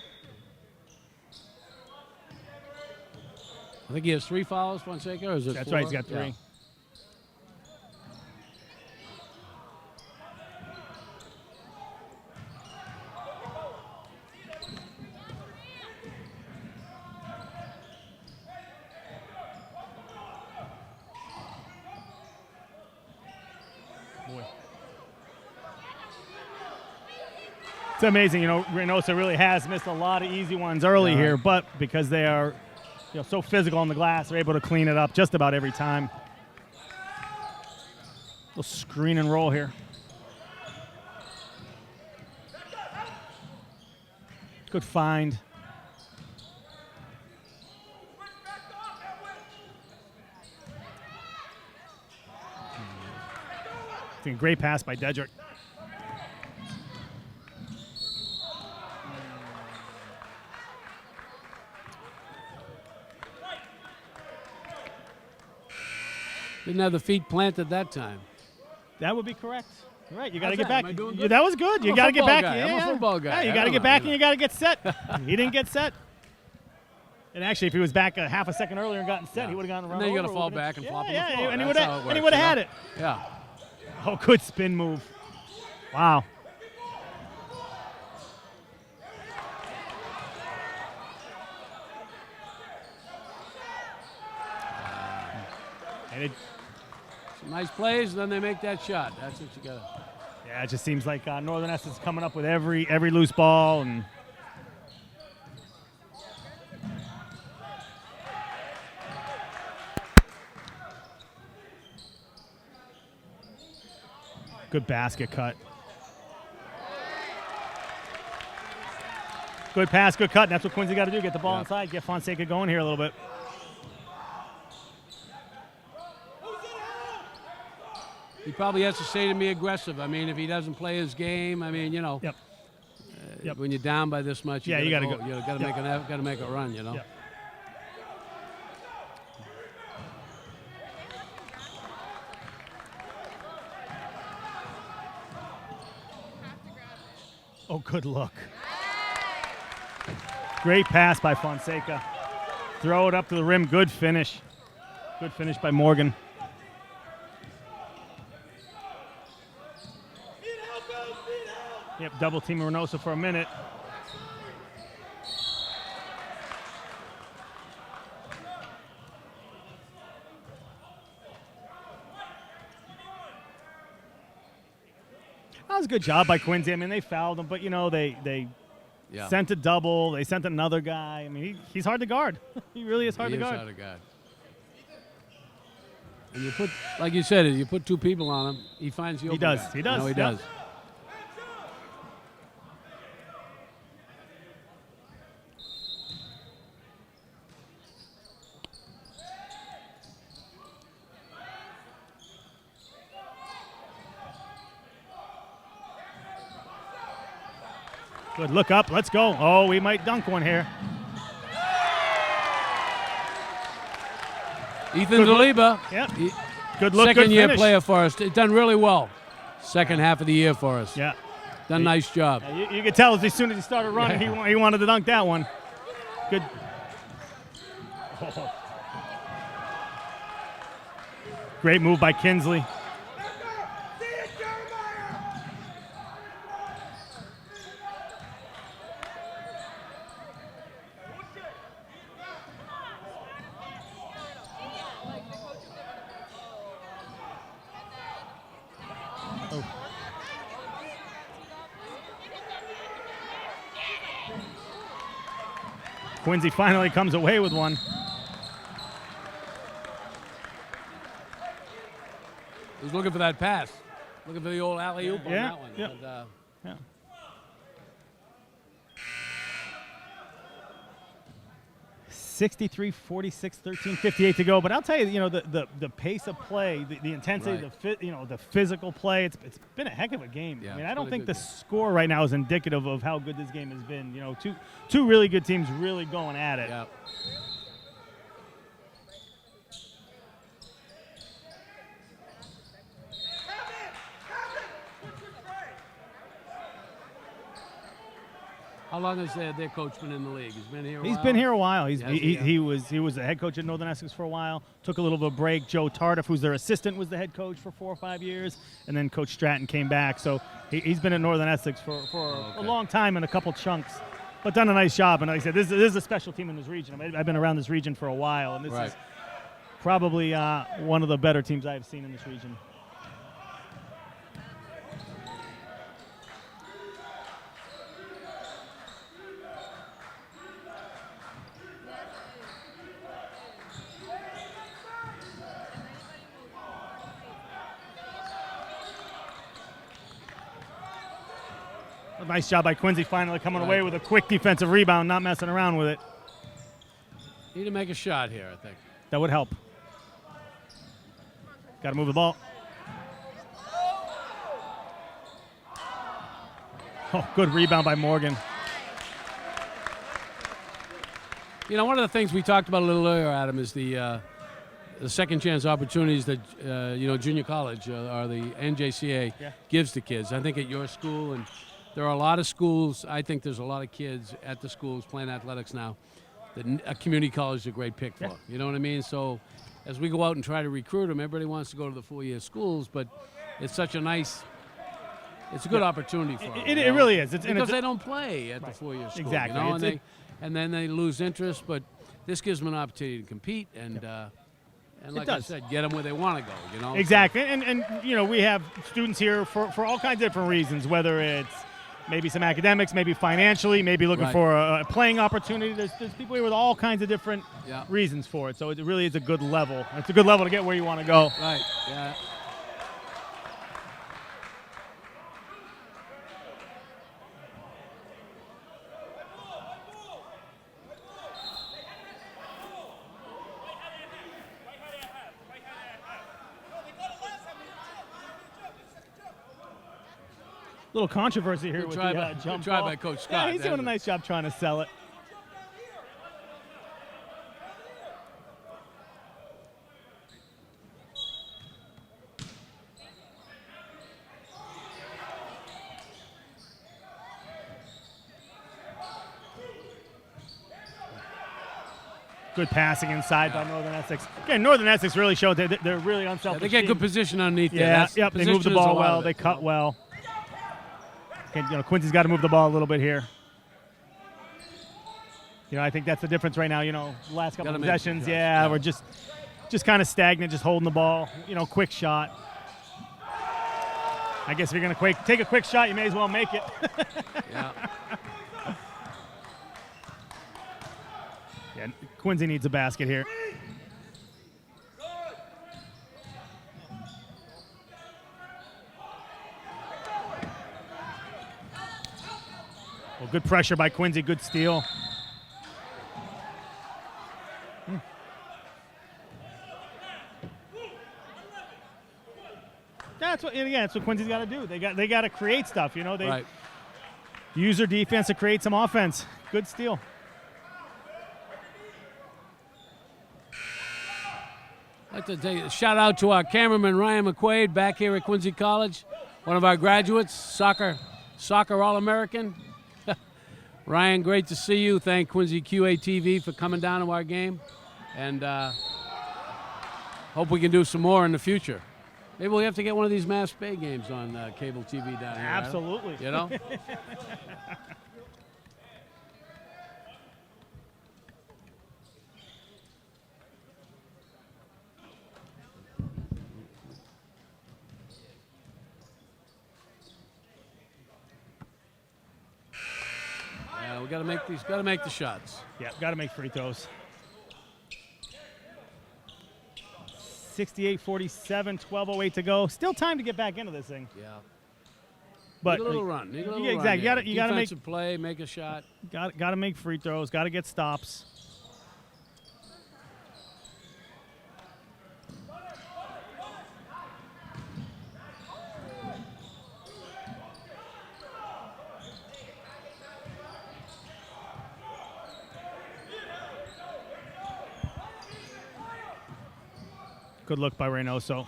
I think he has 3 fouls, Fonseca, or is it That's 4? right, he's got 3. Yeah. Boy. It's amazing, you know, Reynosa really has missed a lot of easy ones early Yeah. here, but because they are, you know, so physical on the glass, they're able to clean it up just about every time. Little screen and roll here. Good find. I think a great pass by Dedrick. Didn't have the feet planted that time. That would be correct. You're right. You got to How's get that? back. Am I doing Yeah, good? that was good. You I'm a got to get football back. guy. Yeah, I'm a yeah. football guy. Yeah, you I got to don't get know, back you and you got to get set. He didn't get set. And actually, if he was back a half a second earlier and gotten set, Yeah. he would have gotten And run then you over. gotta fall would've- back and yeah, flop on the yeah, floor. and he That's would how it have. And works, he would have you had know? it. Yeah. Oh, good spin move. Wow. And it, Some nice plays, and then they make that shot. That's what you got to. yeah, it just seems like Northern Essex is coming up with every loose ball and. Good basket cut. Good pass, good cut. And that's what Quincy got to do. Get the ball Yeah. inside. Get Fonseca going here a little bit. He probably has to stay to be aggressive. I mean, if he doesn't play his game, I mean, you know, Yep. Yep. when you're down by this much, Yeah, you gotta gotta go. You got to Yep. make a run. You know. Yep. Oh, good look. Great pass by Fonseca. Throw it up to the rim. Good finish. Good finish by Morgan. Yep, double team Reynosa for a minute. That was a good job by Quincy. I mean, they fouled him, but you know they Yeah. sent a double. They sent another guy. I mean, he's hard to guard. He really is hard He to is guard. hard to guard. And you put, like you said, you put 2 people on him, he finds the open does. guy. He does. You know, he Yep. does. Good look up. Let's go. Oh, we might dunk one here. Ethan Daliba, Yep. Good look. second Good year finish. player for us. He's done really well. Second half of the year for us. Yeah. Done a nice job. Yeah, you could tell as soon as he started running, he wanted to dunk that one. Good. Oh. Great move by Kinsley. Quincy finally comes away with one. He's looking for that pass. Looking for the old alley-oop on Yeah, that one. yeah. But, Yeah. 63-46, 13:58 to go. But I'll tell you, the pace of play, the intensity, Right. the physical play. It's been a heck of a game. Yeah, I mean, it's I don't been a think the good game. score right now is indicative of how good this game has been. Two really good teams really going at it. Yeah. How long has their coach been in the league? He's been here a while? He's been here a while. Has he? He was the head coach at Northern Essex for a while. Took a little bit of a break. Joe Tardif, who's their assistant, was the head coach for 4 or 5 years, and then Coach Stratton came back. So he's been at Northern Essex for a long time in a couple chunks, but done a nice job. And like I said, this is a special team in this region. I've been around this region for a while, and this Right. is probably one of the better teams I've seen in this region. A nice job by Quincy finally coming away with a quick defensive rebound, not messing around with it. Need to make a shot here, I think. That would help. Got to move the ball. Oh, good rebound by Morgan. One of the things we talked about a little earlier, Adam, is the second chance opportunities that junior college or the NJCA gives to kids. I think at your school, and there are a lot of schools. I think there's a lot of kids at the schools playing athletics now that a community college is a great pick for. You know what I mean? So as we go out and try to recruit them, everybody wants to go to the 4-year schools, but it's such a nice. It's a good opportunity for them. It really is. Because they don't play at the 4-year school. Exactly. And then they lose interest, but this gives them an opportunity to compete and like I said, get them where they want to go. Exactly. And we have students here for all kinds of different reasons, whether it's maybe some academics, maybe financially, maybe looking for a playing opportunity. There's people here with all kinds of different reasons for it. So it really is a good level. It's a good level to get where you want to go. Right. Yeah. Little controversy here Good with try the by- jump good try ball. by Coach Yeah, Scott. he's doing a nice job trying to sell it. Good passing inside by Northern Essex. Again, Northern Essex really showed that they're really unselfish. They get team. good position underneath there. Yeah, That's- they move the position is a ball lot well. of They it, cut well. Okay, Quincy's got to move the ball a little bit here. I think that's the difference right now. Last couple of possessions, we're just kind of stagnant, just holding the ball. Quick shot. I guess if you're going to take a quick shot, you may as well make it. Yeah. Yeah, Quincy needs a basket here. Well, good pressure by Quincy. Good steal. That's what Quincy's got to do. They got to create stuff. They use their defense to create some offense. Good steal. I'd like to take a shout out to our cameraman Ryan McQuaid back here at Quincy College, one of our graduates, soccer All-American. Ryan, great to see you. Thank Quincy QA-TV for coming down to our game, and hope we can do some more in the future. Maybe we'll have to get one of these Mass Bay games on cable TV down here. Absolutely. We got to make the shots. Yeah, got to make free throws. 68-47, 12:08 to go. Still time to get back into this thing. Yeah. But Need a little run. Exactly. You got to make play, make a shot. Got to make free throws. Got to get stops. Good look by Reynoso.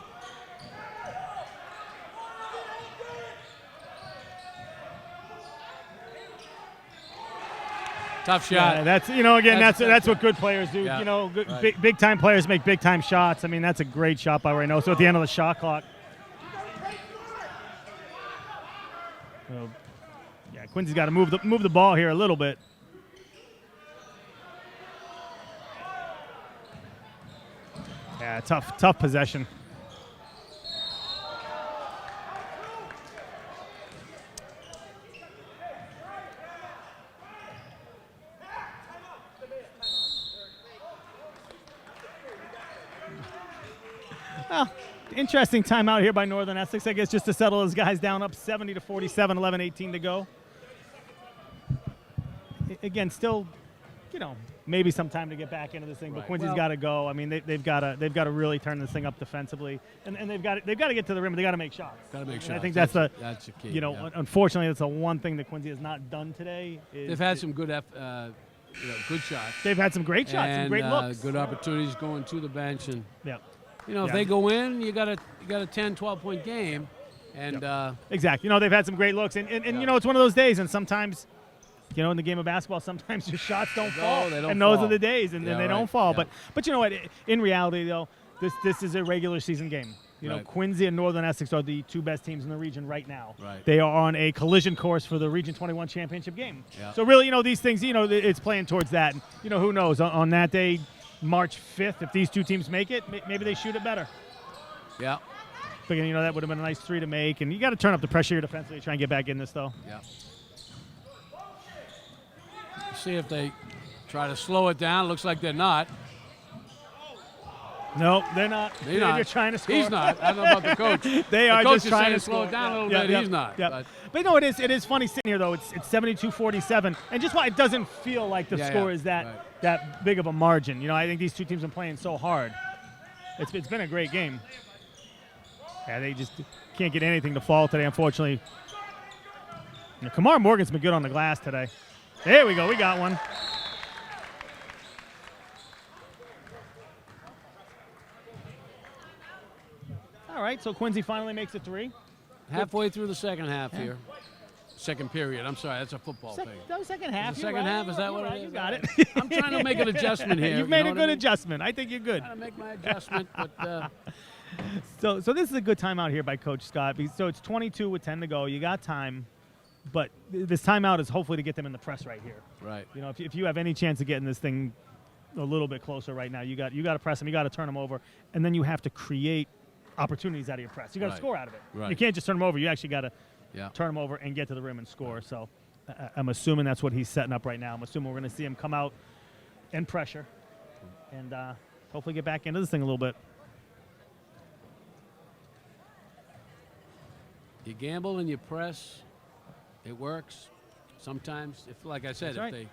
Tough shot. Yeah, that's what good players do. Yeah, right. Big time players make big time shots. I mean, that's a great shot by Reynoso at the end of the shot clock. So, yeah, Quincy's got to move the ball here a little bit. Yeah, tough possession. Well, interesting timeout here by Northern Essex, I guess, just to settle his guys down, up 70-47, 11:18 to go. Again, still, maybe some time to get back into this thing, but Right. Quincy's Well- got to go. I mean, they've got to really turn this thing up defensively, and they've got to get to the rim. They got to make shots. Got to make And shots. I think that's the key. you unfortunately, that's the one thing that Quincy has not done today. They've had some good, good shots. They've had some great shots, and some great looks. good opportunities going to the bench, and Yeah. if Yeah. they go in, you got a 10, 12-point game, and Exactly. They've had some great looks, and it's one of those days, and sometimes, in the game of basketball, sometimes your shots don't fall, they don't and those fall. are the days, and Yeah, they right. don't fall. Yeah. But you know what? In reality, though, this is a regular season game. Right. Quincy and Northern Essex are the two best teams in the region right now. Right. They are on a collision course for the Region 21 championship game. Yeah. So really, these things, it's playing towards that. And, who knows? On that day, March 5th, if these two teams make it, maybe they shoot it better. yeah, But that would have been a nice three to make, and you got to turn up the pressure here defensively to try and get back in this, though. yeah. See if they try to slow it down. Looks like they're not. No, they're not. They're not. You're trying to score. He's not. I don't know about the coach. They the are coach just is trying saying to slow it score. down a little Yeah, bit. yeah, He's not. yeah. But it is funny sitting here though. It's 72-47, and just why it doesn't feel like the Yeah, score yeah, is that right. that big of a margin. I think these two teams have been playing so hard. It's been a great game. Yeah, they just can't get anything to fall today, unfortunately. Kamar Morgan's been good on the glass today. There we go. We got one. All right, so Quincy finally makes a three. Halfway through the second half here. Second period. I'm sorry. That's a football thing. That was second half. The You're second right. half, is that You're what it right. is? You got it. I'm trying to make an adjustment here. You've made know a what I good mean? adjustment. I think you're good. Trying to make my adjustment, but So this is a good timeout here by Coach Scott. So it's 22 with 10 to go. You got time, but this timeout is hopefully to get them in the press right here. right. If you have any chance of getting this thing a little bit closer right now, you got to press them. You got to turn them over, and then you have to create opportunities out of your press. You got to Right. score out of it. Right. You can't just turn them over. You actually got to Yeah. turn them over and get to the rim and score. So I'm assuming that's what he's setting up right now. I'm assuming we're going to see him come out and pressure and hopefully get back into this thing a little bit. You gamble and you press. It works. Sometimes, like I said, That's if right.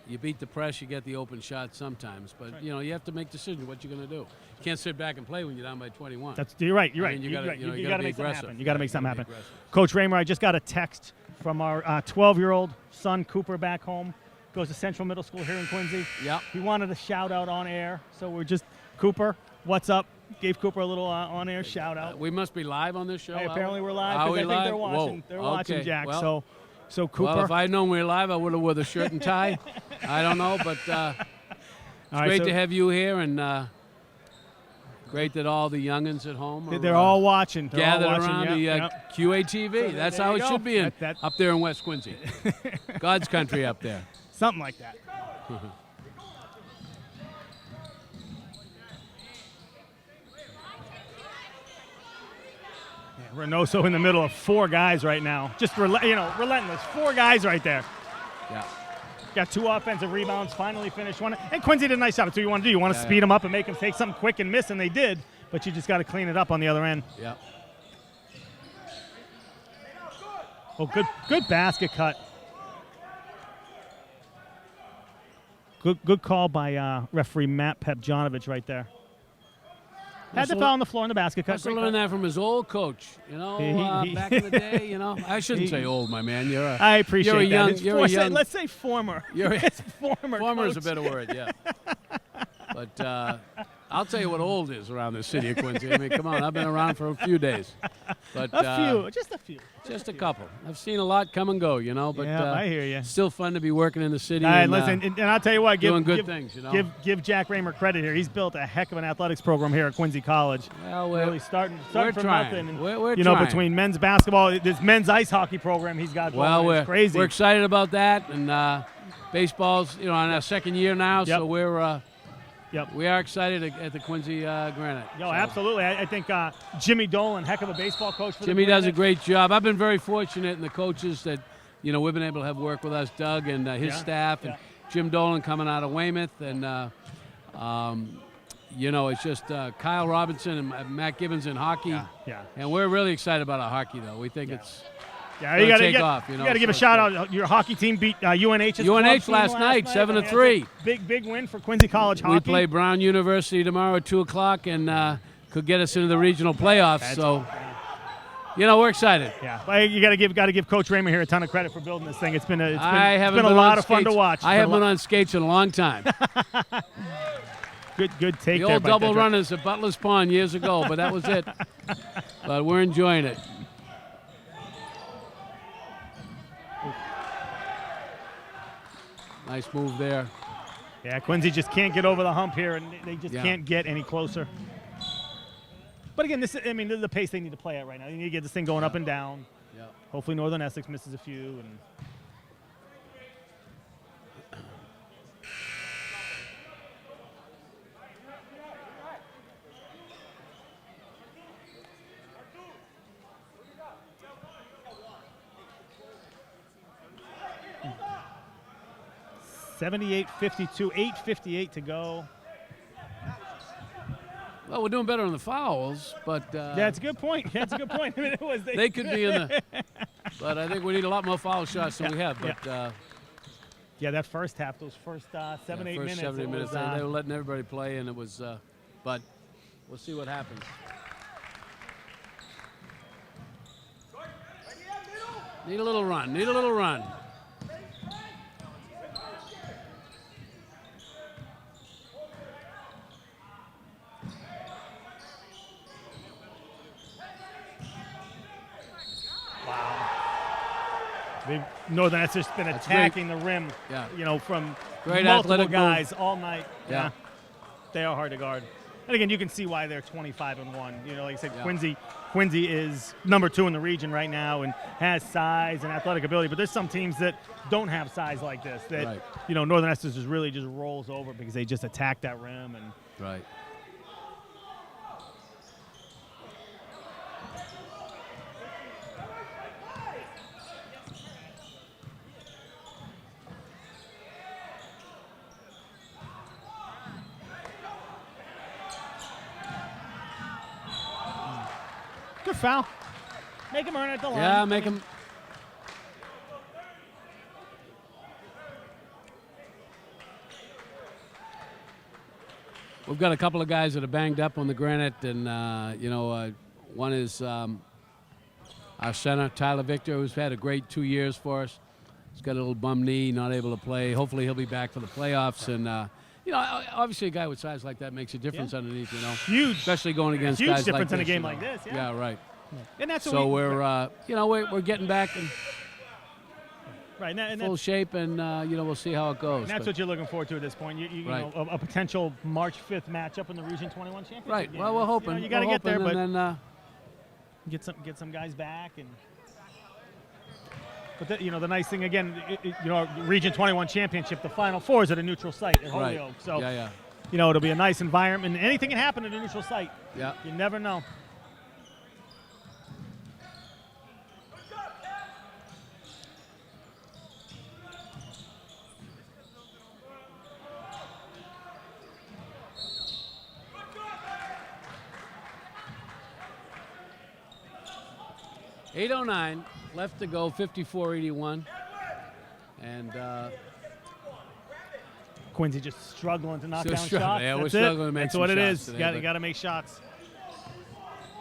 you beat the press, you get the open shot sometimes. But right. you have to make decisions. What you're going to do? You can't sit back and play when you're down by 21. You're right. I mean, you gotta got be to make something aggressive. happen. You got to make You something gotta happen. be aggressive. Coach Raymer, I just got a text from our 12-year-old son Cooper back home. Goes to Central Middle School here in Quincy. Yep. He wanted a shout out on air, so we're just Cooper. What's up? Gave Cooper a little on air shout out. We must be live on this show. Hey, are apparently we? we're live Are because we I think live? they're watching. Whoa. They're watching, Okay. Jack. Well, So Cooper. Well, if I had known we were live, I would have worn a shirt and tie. I don't know, but it's All right, great so to have you here, and great that all the youngins at home are they're all watching. They're gathered all watching. around the Yep. QATV. That's there how you it go. should be in That- up there in West Quincy. God's country up there. Something like that. Reynoso in the middle of four guys right now. Just relentless. Four guys right there. Yeah. Got two offensive rebounds, finally finished one. And Quincy did a nice job. That's what you want to do. You want to Yeah, speed them up and make them take something quick and miss, and they did. But you just got to clean it up on the other end. Yeah. Oh, good basket cut. Good call by referee Matt Pepjonovich right there. Had the Must've- foul on the floor in the basket cut. Must have Great learned cut. that from his old coach. Back in the day. I shouldn't say old, my man. I appreciate you're a that. young. It's You're a young. let's say former. You're a- It's former. Former is a coach. better word, yeah. But I'll tell you what old is around the city of Quincy. I mean, come on, I've been around for a few days. But just a few. Just a couple. I've seen a lot come and go, you know, but Yeah, I hear you. still fun to be working in the city. All right, and, listen, and I'll tell you what, doing good things, you know. Give Jack Raymer credit here. He's built a heck of an athletics program here at Quincy College. Well, really starting we're from trying. nothing. And, We're you know, trying. between men's basketball, this men's ice hockey program he's got going. Well, It's crazy. we're excited about that, and baseball's, you know, on our second year now, Yep. so we're Yep. we are excited at the Quincy Granite. Yo, So absolutely. I think Jimmy Dolan, heck of a baseball coach for Jimmy the does a Granite. great job. I've been very fortunate in the coaches that, you know, we've been able to have work with us, Doug and his Yeah, staff, and Jim Dolan coming out of Weymouth, and you know, it's just Kyle Robinson and Matt Gibbons in hockey. Yeah. And we're really excited about our hockey, though. We think it's Yeah, you got take off, you know, to give a so shout it's out. Your hockey team beat UNH's club UNH team last night, I 7-3. mean, that's a big win for Quincy College hockey. we play Brown University tomorrow at 2 o'clock, and could get us into the regional playoffs. That's So, awesome. you know, we're excited. Yeah, well, you got to give Coach Raymer here a ton of credit for building this thing. It's been a Haven't lot been on of fun to skates. watch. I haven't been on skates in a long time. Good take The there old by double Dedrick. runners at Butler's Pond years ago, but that was it. But we're enjoying it. Nice move there. Yeah, Quincy just can't get over the hump here, and they just Yeah. can't get any closer. But again, this is the pace they need to play at right now. They need to get this thing going up and down. Yeah. Hopefully Northern Essex misses a few. And (78-52), 8:58 to go. Well, we're doing better on the fouls, but Yeah, it's a good point. Yeah, it's a good point. I mean, it was they could be in the. But I think we need a lot more foul shots than we have. But Yeah, that first half, those first 7, 8 first minutes. 70 it minutes, was, they were letting everybody play, and it was. But we'll see what happens. Need a little run. Need a little run. Northern Essex has been That's attacking the rim, Yeah. you know, from Great multiple athletic guys all night. Yeah. They are hard to guard. And again, you can see why they're 25-1. You know, like I said, Yeah. Quincy is number 2 in the region right now and has size and athletic ability. But there's some teams that don't have size like this. That Right. you know, Northern Essex just really just rolls over because they just attack that rim and. Right. Good foul. Make him earn it at the line. Yeah, make them. We've got a couple of guys that are banged up on the Granite, and you know, one is our center, Tyler Victor, who's had a great 2 years for us. He's got a little bum knee, not able to play. Hopefully, he'll be back for the playoffs. And you know, obviously, a guy with size like that makes a difference underneath. You know, Huge. especially going against Huge guys difference like in a this, game you like know. this, yeah. right. And that's So what we're you know, we're getting back in right. And full that's, shape, and you know, we'll see how it goes. and that's But- what you're looking forward to at this point. You Right. know, a potential March 5th matchup in the Region 21 championship. Right. game. Well, we're hoping. You know, you got to We're get there, hoping, but and then, get some guys back and. But you know, the nice thing again, you know, Region 21 championship, the Final Four is at a neutral site at right. Holyoke. So Yeah. you know, it'll be a nice environment. Anything can happen at a neutral site. Yeah. You never know. .809 left to go, 54-81, and Quincy just struggling to knock Still down struggling. shots. Yeah, we're That's struggling to make That's some what it shots is. today, You but- got to make shots.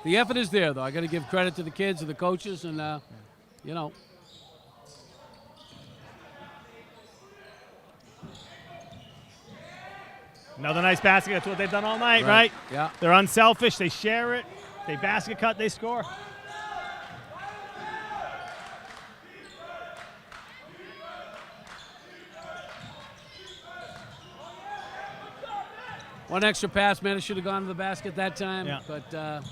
the effort is there, though. I got to give credit to the kids and the coaches, and you know. Another nice basket. That's what they've done all night, right? Yeah. They're unselfish. They share it. They basket cut. They score. One extra pass, man. It should have gone to the basket that time. Yeah. But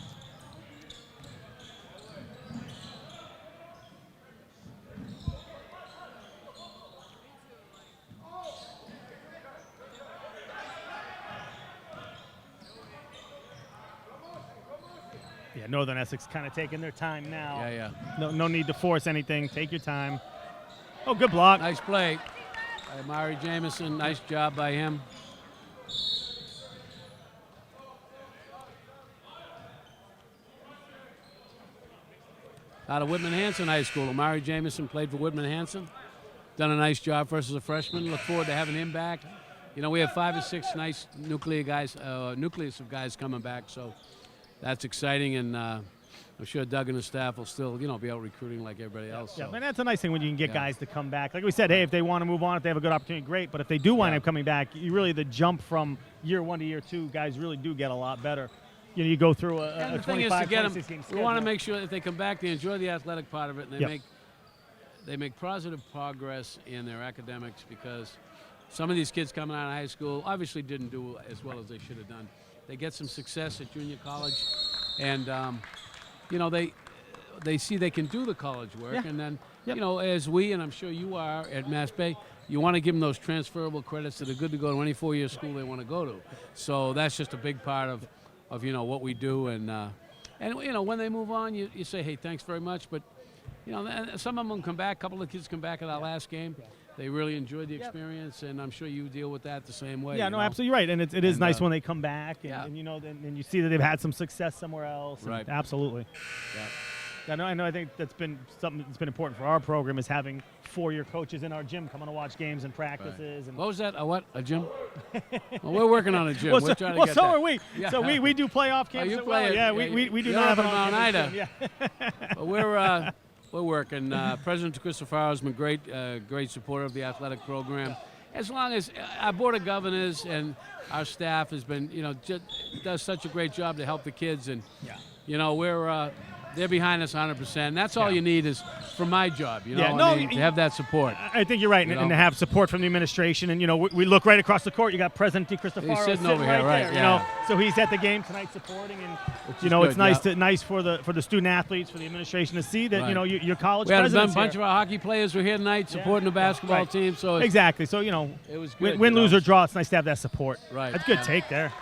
Yeah, Northern Essex kind of taking their time now. yeah. No need to force anything. Take your time. Oh, good block. Nice play by Mari Jamison. Nice job by him. Out of Whitman-Hanson High School, Amari Jamison played for Whitman-Hanson. Done a nice job for us as a freshman. Look forward to having him back. You know, we have 5 or 6 nice nucleus of guys coming back, so that's exciting. And I'm sure Doug and his staff will still, be out recruiting like everybody else. Yeah, So. and that's a nice thing when you can get guys to come back. Like we said, hey, if they want to move on, if they have a good opportunity, great. But if they do wind up coming back, the jump from year 1 to year 2, guys really do get a lot better. You go through And a the thing is to 25, get 26 them, game we want to schedule. make sure that they come back, they enjoy the athletic part of it, and they make positive progress in their academics, because some of these kids coming out of high school obviously didn't do as well as they should have done. They get some success at junior college, and they see they can do the college work, and then as we, and I'm sure you are at Mass Bay, you want to give them those transferable credits that are good to go to any 4-year school they want to go to. So that's just a big part of what we do, and when they move on, you say, hey, thanks very much. But some of them come back. A couple of kids come back at our last game. They really enjoyed the experience, and I'm sure you deal with that the same way. Yeah, no, absolutely right. And it is nice when they come back, and and you see that they've had some success somewhere else. Right. Absolutely. Yeah. I know. I think that's been something that's been important for our program, is having 4-year coaches in our gym coming to watch games and practices. And What was that? A gym? Well, we're working on a gym. Well, We're so, trying to well, get so that. are we. Yeah. So we do playoff camps. you as play well. it. Yeah, Yeah, we do you're not have up an in Mount on-campus Ida. gym. Yeah. But we're working. President Christopher has been great supporter of the athletic program. As long as our board of governors and our staff has been, just does such a great job to help the kids, and we're they're behind us 100%. And that's all you need is from my job, to have that support. I think you're right, and to have support from the administration. And we look right across the court. You got President DeCristofaro He's sitting sitting over here, right, there. yeah. So he's at the game tonight supporting, and is it's good, nice yeah. nice for the student athletes, for the administration to see that Right. your college We had a president's bunch here. of our hockey players were here tonight supporting the basketball Right. team. So it's, Exactly. So it was good. win, lose or draw, it's nice to have that support. Right. That's a good Yeah. take there.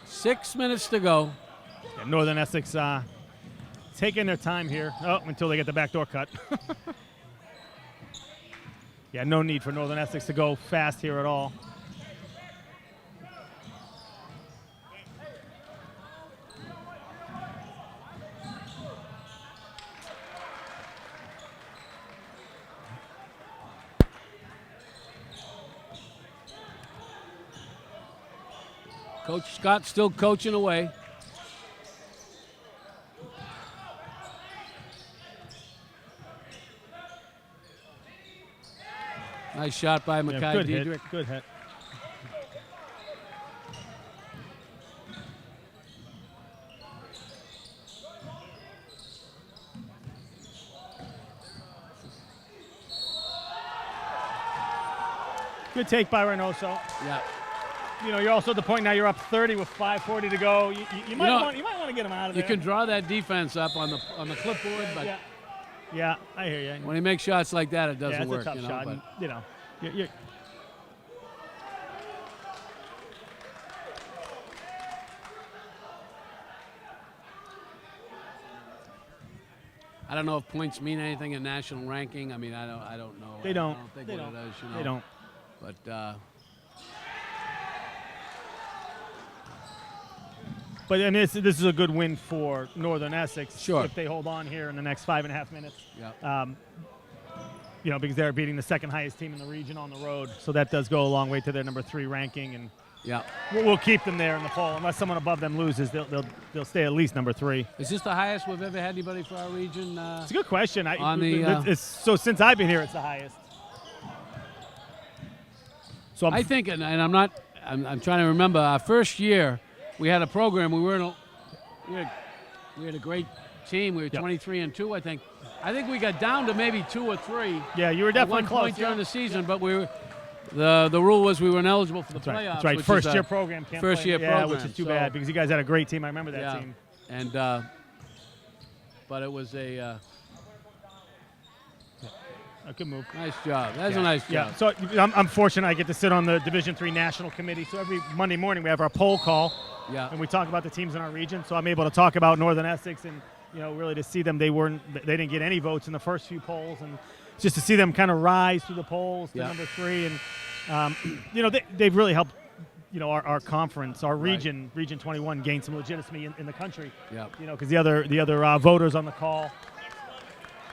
Six minutes to go. Yeah, Northern Essex taking their time here until they get the backdoor cut. Yeah, no need for Northern Essex to go fast here at all. Coach Scott still coaching away. Nice shot by Yeah, Makai good Diedrich. hit. Good hit. Good take by Reynoso. Yeah. You're also at the point now you're up 30 with 5:40 to go. You might want to get him out of You there. can draw that defense up on the clipboard, but Yeah, I hear you. when he makes shots like that, it doesn't It's work. a tough shot. But And, you're I don't know if points mean anything in national ranking. I mean, I don't know. They don't. I don't think They what don't. it is. They don't. But But this is a good win for Northern Essex. Sure. If they hold on here in the next 5.5 minutes. yeah. Because they're beating the second highest team in the region on the road, so that does go a long way to their number 3 ranking. And Yeah. We'll keep them there in the poll unless someone above them loses. They'll stay at least number 3. Is this the highest we've ever had anybody for our region? It's a good question. So since I've been here, it's the highest. So I think, and I'm not. I'm trying to remember. Our first year, we had a program. We had a great team. We were 23-2, I think. I think we got down to maybe 2 or 3. Yeah, you were definitely at one close point during the season, but we were. The rule was we weren't eligible for the playoffs. That's right. First year program. Program, which is too bad because you guys had a great team. I remember that team. And but it was a good move. Nice job. That's a nice job. Yeah. So I'm fortunate. I get to sit on the Division III National Committee. So every Monday morning we have our poll call. Yeah. And we talk about the teams in our region. So I'm able to talk about Northern Essex and really to see them. They didn't get any votes in the first few polls, and just to see them kind of rise through the polls to number 3, and they've really helped our conference, our region, Region 21, gain some legitimacy in the country. Yeah. Because the other voters on the call,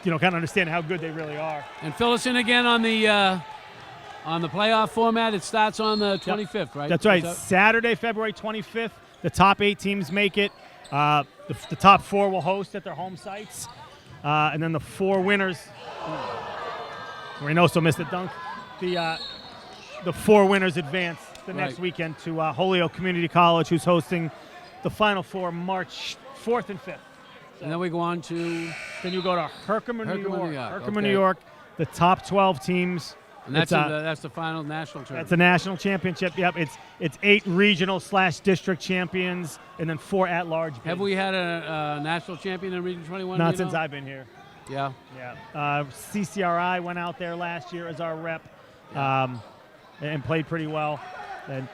kind of understand how good they really are. And fill us in again on the playoff format. It starts on the 25th, right? That's right. Saturday, February 25th. The top 8 teams make it. The top 4 will host at their home sites, and then the 4 winners. Reynoso missed the dunk. The 4 winners advance the next weekend to Holyoke Community College, who's hosting the Final Four March 4th and 5th. And then we go on to. Then you go to Herkimer, New York. Herkimer, okay. New York. The top 12 teams. And that's the final national tournament. That's a national championship. Yep, it's 8 regional/district champions and then 4 at-large. Have we had a national champion in Region 21? Not since I've been here. Yeah. Yeah. CCRI went out there last year as our rep, and played pretty well. And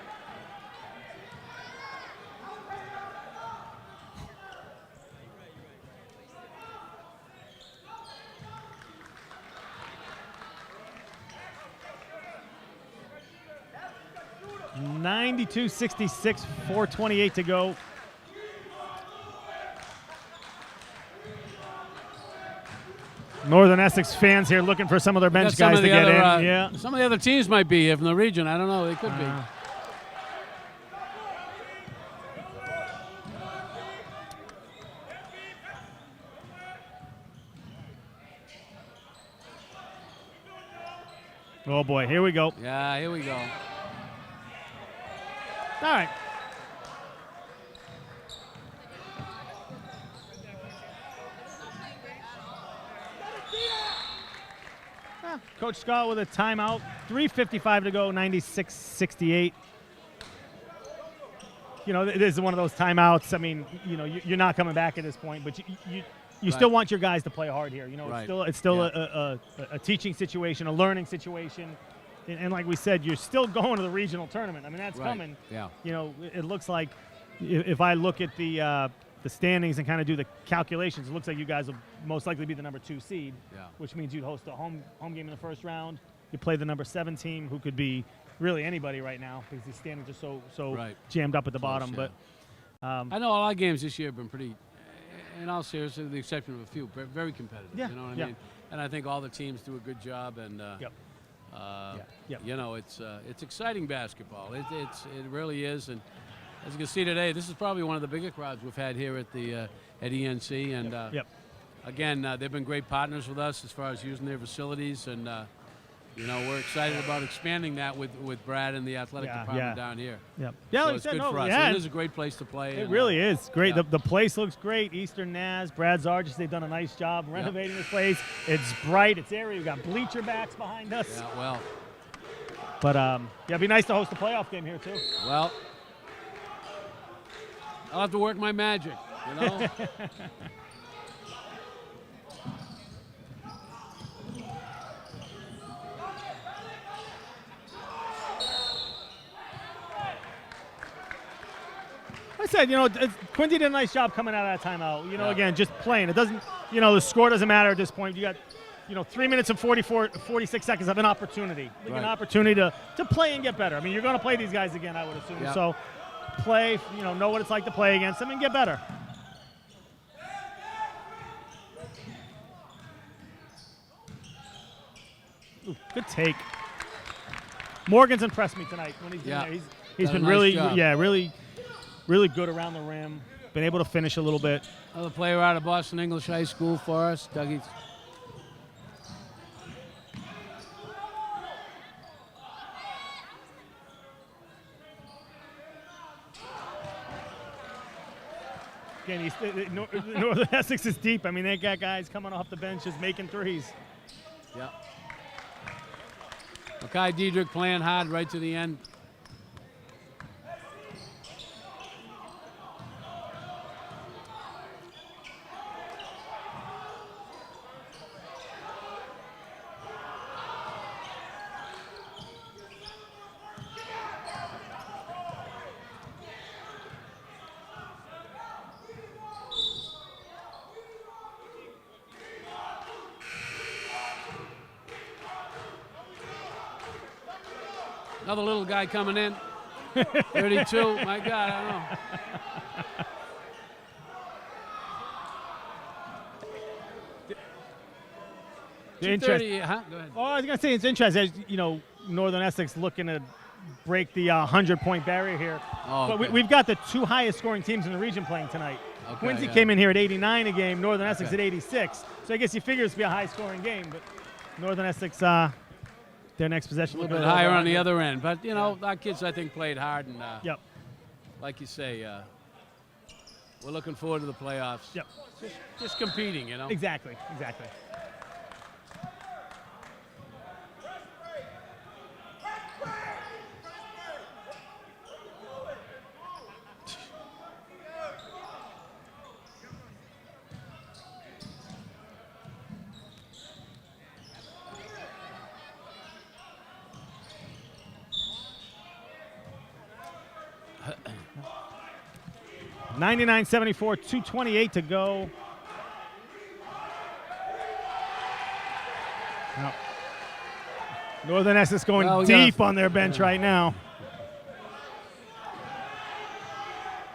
(92-66), 4:28 to go. Northern Essex fans here looking for some of their bench guys to get in. Some of the other teams might be here from the region. I don't know. They could be. Oh, boy. Here we go. Yeah, here we go. All right. Coach Scott with a timeout. 3:55 to go, 96-68. This is one of those timeouts. I mean, you're not coming back at this point, but you still want your guys to play hard here. It's still a teaching situation, a learning situation. And like we said, you're still going to the regional tournament. I mean, that's coming. Yeah. It looks like if I look at the standings and kind of do the calculations, it looks like you guys will most likely be the number 2 seed, which means you'd host a home game in the first round. You play the number 7 team, who could be really anybody right now because the standings are so jammed up at the bottom. Yeah. But I know all our games this year have been pretty, in all seriousness, with the exception of a few, very competitive. Yeah. You know what I mean? And I think all the teams do a good job. And it's exciting basketball. It really is. And as you can see today, this is probably one of the bigger crowds we've had here at the at ENC. And again, they've been great partners with us as far as using their facilities. And we're excited about expanding that with Brad and the athletic department down here. Yeah, so it's good for us. It is a great place to play. It really is great. The place looks great. Eastern Naz, Brad Zargis, they've done a nice job renovating this place. It's bright. It's airy. We've got bleacher backs behind us. Yeah, well. But it'd be nice to host a playoff game here too. Well, I'll have to work my magic. I said, Quincy did a nice job coming out of that timeout. Again, just playing. It doesn't, the score doesn't matter at this point. You got, 3 minutes and 46 seconds of an opportunity. An opportunity to play and get better. I mean, you're going to play these guys again, I would assume. Yeah. So play, know what it's like to play against them and get better. Ooh, good take. Morgan's impressed me tonight when he's in there. He's Done a been nice really, job. really good around the rim. Been able to finish a little bit. Another player out of Boston English High School for us, Dougie. Again, Northern Essex is deep. I mean, they got guys coming off the bench just making threes. Yep. Makai Diedrich playing hard right to the end. Another little guy coming in. 32. My God, I don't know. The interest- 230, huh? Go ahead. Oh, I was going to say it's interesting. Northern Essex looking to break the 100-point barrier here. Oh, But okay. we've got the two highest scoring teams in the region playing tonight. Okay, Quincy yeah. came in here at 89 a game. Northern Essex Okay. at 86. So I guess you figure it's be a high-scoring game. But Northern Essex, their next possession A little bit higher on the other end. But, our kids, I think, played hard. And Yep. like you say, we're looking forward to the playoffs. Yep. Just competing, Exactly. $99.74, 2:28 to go. No. Northern Essex going Well, we got deep on their bench right now.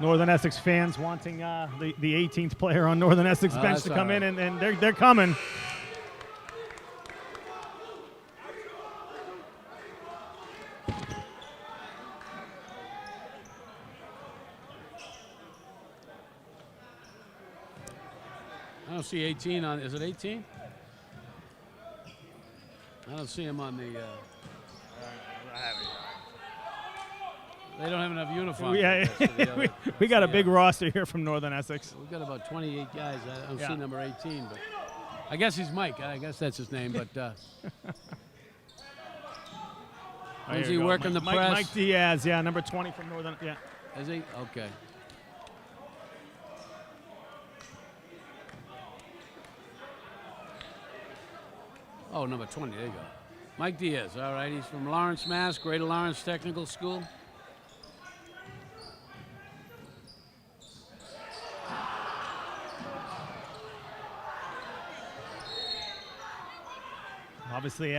Northern Essex fans wanting the 18th player on Northern Essex Oh, bench that's to come all in, right. and they're coming. I don't see 18 on. Is it 18? I don't see him on the. They don't have enough uniforms. Yeah, I guess, for the other- we got a yeah. big roster here from Northern Essex. We've got about 28 guys. I don't Yeah. see number 18, but I guess he's Mike. I guess that's his name. But There is you he go. working the Mike, press? Mike Diaz, yeah, number 20 from Northern. Yeah. Is he? Okay. Oh, number 20. There you go. Mike Diaz. All right. He's from Lawrence, Mass. Greater Lawrence Technical School. Obviously,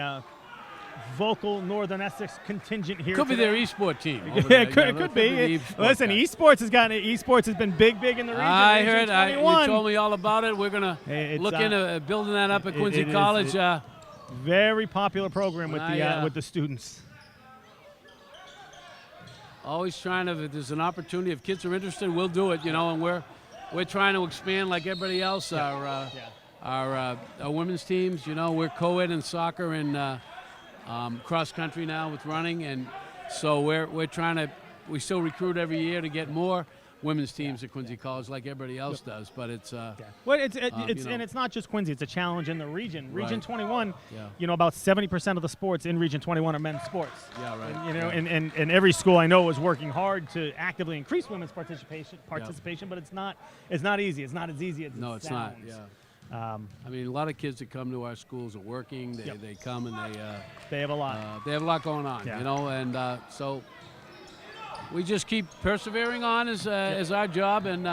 vocal Northern Essex contingent here. Could be today. their e-sport team. over Yeah, there. it could, You know, it could the be. e-sport Listen, guys. esports has been big in the region. I Region heard. You 21. told me all about it. We're gonna It's, look into building that up at it- Quincy it is- College. Very popular program with When the I, with the students. Always trying to. If there's an opportunity, if kids are interested, we'll do it. And we're trying to expand like everybody else. Our women's teams. We're co-ed in soccer and cross country now with running, and so we're trying to. We still recruit every year to get more women's teams at Quincy College, like everybody else does. But it's Well, you know. it's not just Quincy. It's a challenge in the region. Region Right. 21. Yeah. About 70% of the sports in Region 21 are men's sports. Yeah, right. And, Yeah. and every school I know is working hard to actively increase women's participation. But it's not easy. It's not as easy as no, it it's not. sounds. Yeah. I mean, a lot of kids that come to our schools are working. They, Yep. they come and They have a lot. they have a lot going on, Yeah. and so we just keep persevering on as our job, and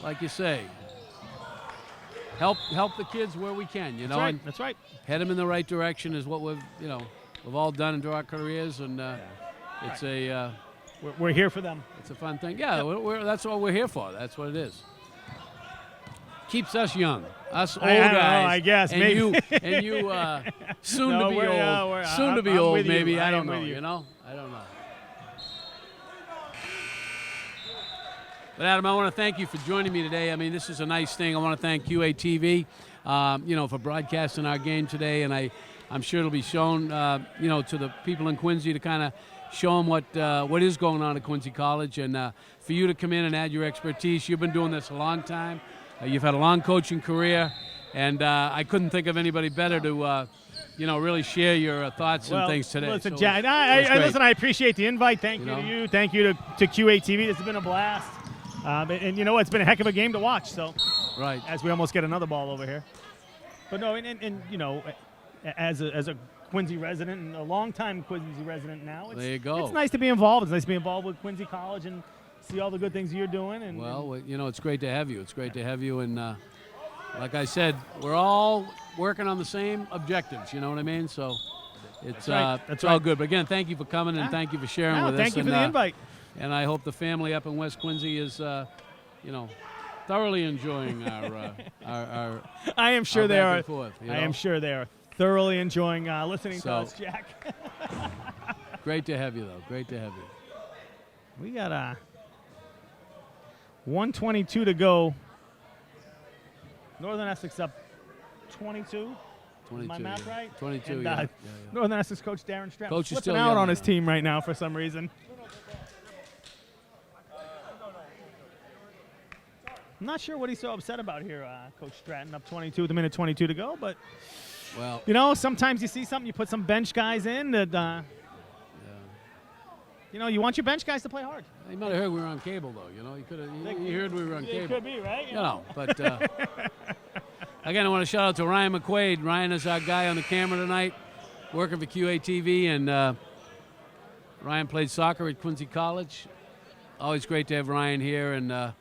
like you say, help the kids where we can, That's right. and That's right. head them in the right direction is what we've all done into our careers, and it's We're here for them. it's a fun thing. Yeah, that's what we're here for. That's what it is. Keeps us young, us old I don't know, guys. I guess, and maybe. you soon No, to be we're- old. yeah, soon to be I'm old, with you. maybe. I I don't am know. with you. I don't know. But Adam, I want to thank you for joining me today. I mean, this is a nice thing. I want to thank QATV, for broadcasting our game today, and I'm sure it'll be shown, to the people in Quincy to kind of show them what is going on at Quincy College, and for you to come in and add your expertise. You've been doing this a long time. You've had a long coaching career, and I couldn't think of anybody better to, really share your thoughts and things today. Listen, So Jack, I appreciate the invite. Thank you to you. Thank you to QATV. This has been a blast. And you know what? It's been a heck of a game to watch. So, right. As we almost get another ball over here. But no, as a Quincy resident and a longtime Quincy resident now, there you go. It's nice to be involved. It's nice to be involved with Quincy College and see all the good things you're doing. And it's great to have you. It's great to have you. And like I said, we're all working on the same objectives. You know what I mean? So it's all good. But again, thank you for coming and thank you for sharing with us. Thank you for the invite. And I hope the family up in West Quincy is, thoroughly enjoying our I am sure they are. I am sure they are thoroughly enjoying listening to us, Jack. Great to have you, though. Great to have you. We got 1:22 to go. Northern Essex up 22. 22. Is my math right? 22. And, yeah. Northern Essex coach Darren Stratton Coach is flipping still out young, on his though. team right now for some reason. I'm not sure what he's so upset about here, Coach Stratton, up 22 with a minute 22 to go. But, sometimes you see something, you put some bench guys in that, you want your bench guys to play hard. You might have heard we were on cable, though. You heard we were on cable. It could be, right? But again, I want to shout out to Ryan McQuaid. Ryan is our guy on the camera tonight, working for QATV, and Ryan played soccer at Quincy College. Always great to have Ryan here, and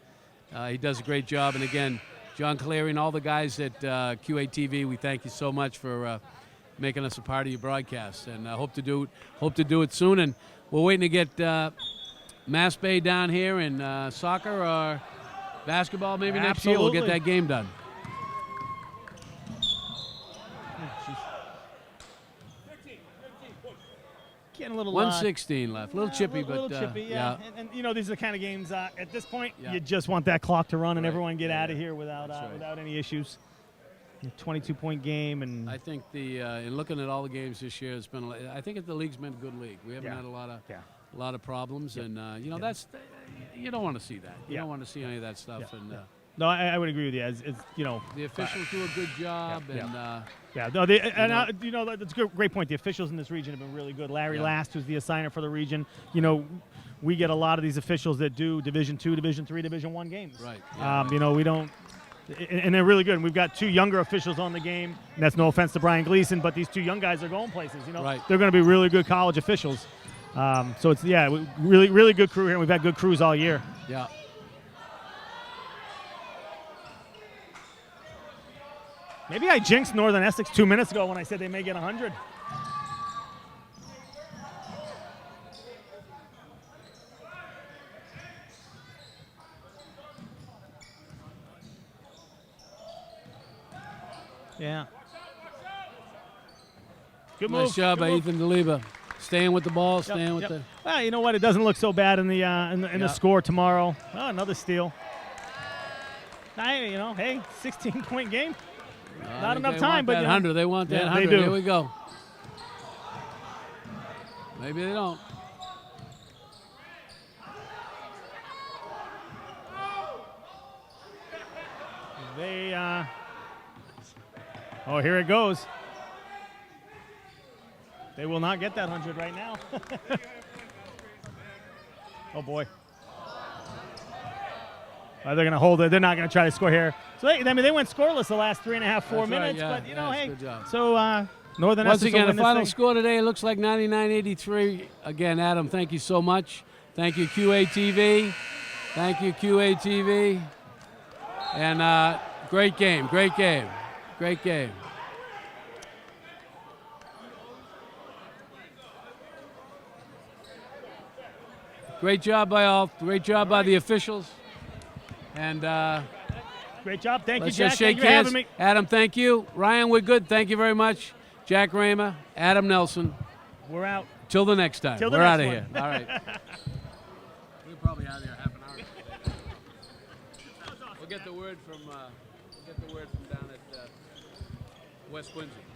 he does a great job. And again, John Cleary and all the guys at QATV, we thank you so much for making us a part of your broadcast, and hope to do it soon. And we're waiting to get Mass Bay down here in soccer or basketball maybe next year. We'll get that game done. Getting a little 1:16 left, a little chippy, but little chippy, yeah. And these are the kind of games at this point you just want that clock to run and everyone get out of here without any issues. 22-point game, and I think in looking at all the games this year, it's been. I think the league's been a good league. We haven't had a lot of problems, and that's you don't want to see that. You don't want to see any of that stuff. And no, I would agree with you. It's the officials do a good job, that's a great point. The officials in this region have been really good. Larry Last, who's the assigner for the region, we get a lot of these officials that do Division II, Division III, Division I games. Right. Yeah. We don't. And they're really good. And we've got two younger officials on the game, and that's no offense to Brian Gleason, but these two young guys are going places. They're going to be really good college officials. So it's really, really good crew here. And we've had good crews all year. Yeah. Maybe I jinxed Northern Essex 2 minutes ago when I said they may get 100. Yeah. Good move. Nice job by Ethan DeLiva. Staying with the ball, staying with the. Well, you know what? It doesn't look so bad in the score tomorrow. Oh, another steal. Hey, 16-point game. Not enough time, but 100. They want that 100. They do. Here we go. Maybe they don't. Oh, here it goes. They will not get that 100 right now. Oh, boy. They're going to hold it. They're not going to try to score here. So, they went scoreless the last 3.5, 4 minutes. Right, but, hey. Good job. So, Northern Once Essex again, the will win final this thing. score today looks like 99-83. Again, Adam, thank you so much. Thank you, QATV. Thank you, QATV. And great game, great game, great game. Great job by all. Great job by the officials. And great job. Thank you, let's Jack. just shake Thank you for hands. having me. Adam, thank you. Ryan, we're good. Thank you very much. Jack Raymer, Adam Nelson. We're out. Till the next time. Till the We're next out of one. here. All right. We're probably out of here half an hour. We'll get the word from down at West Quincy.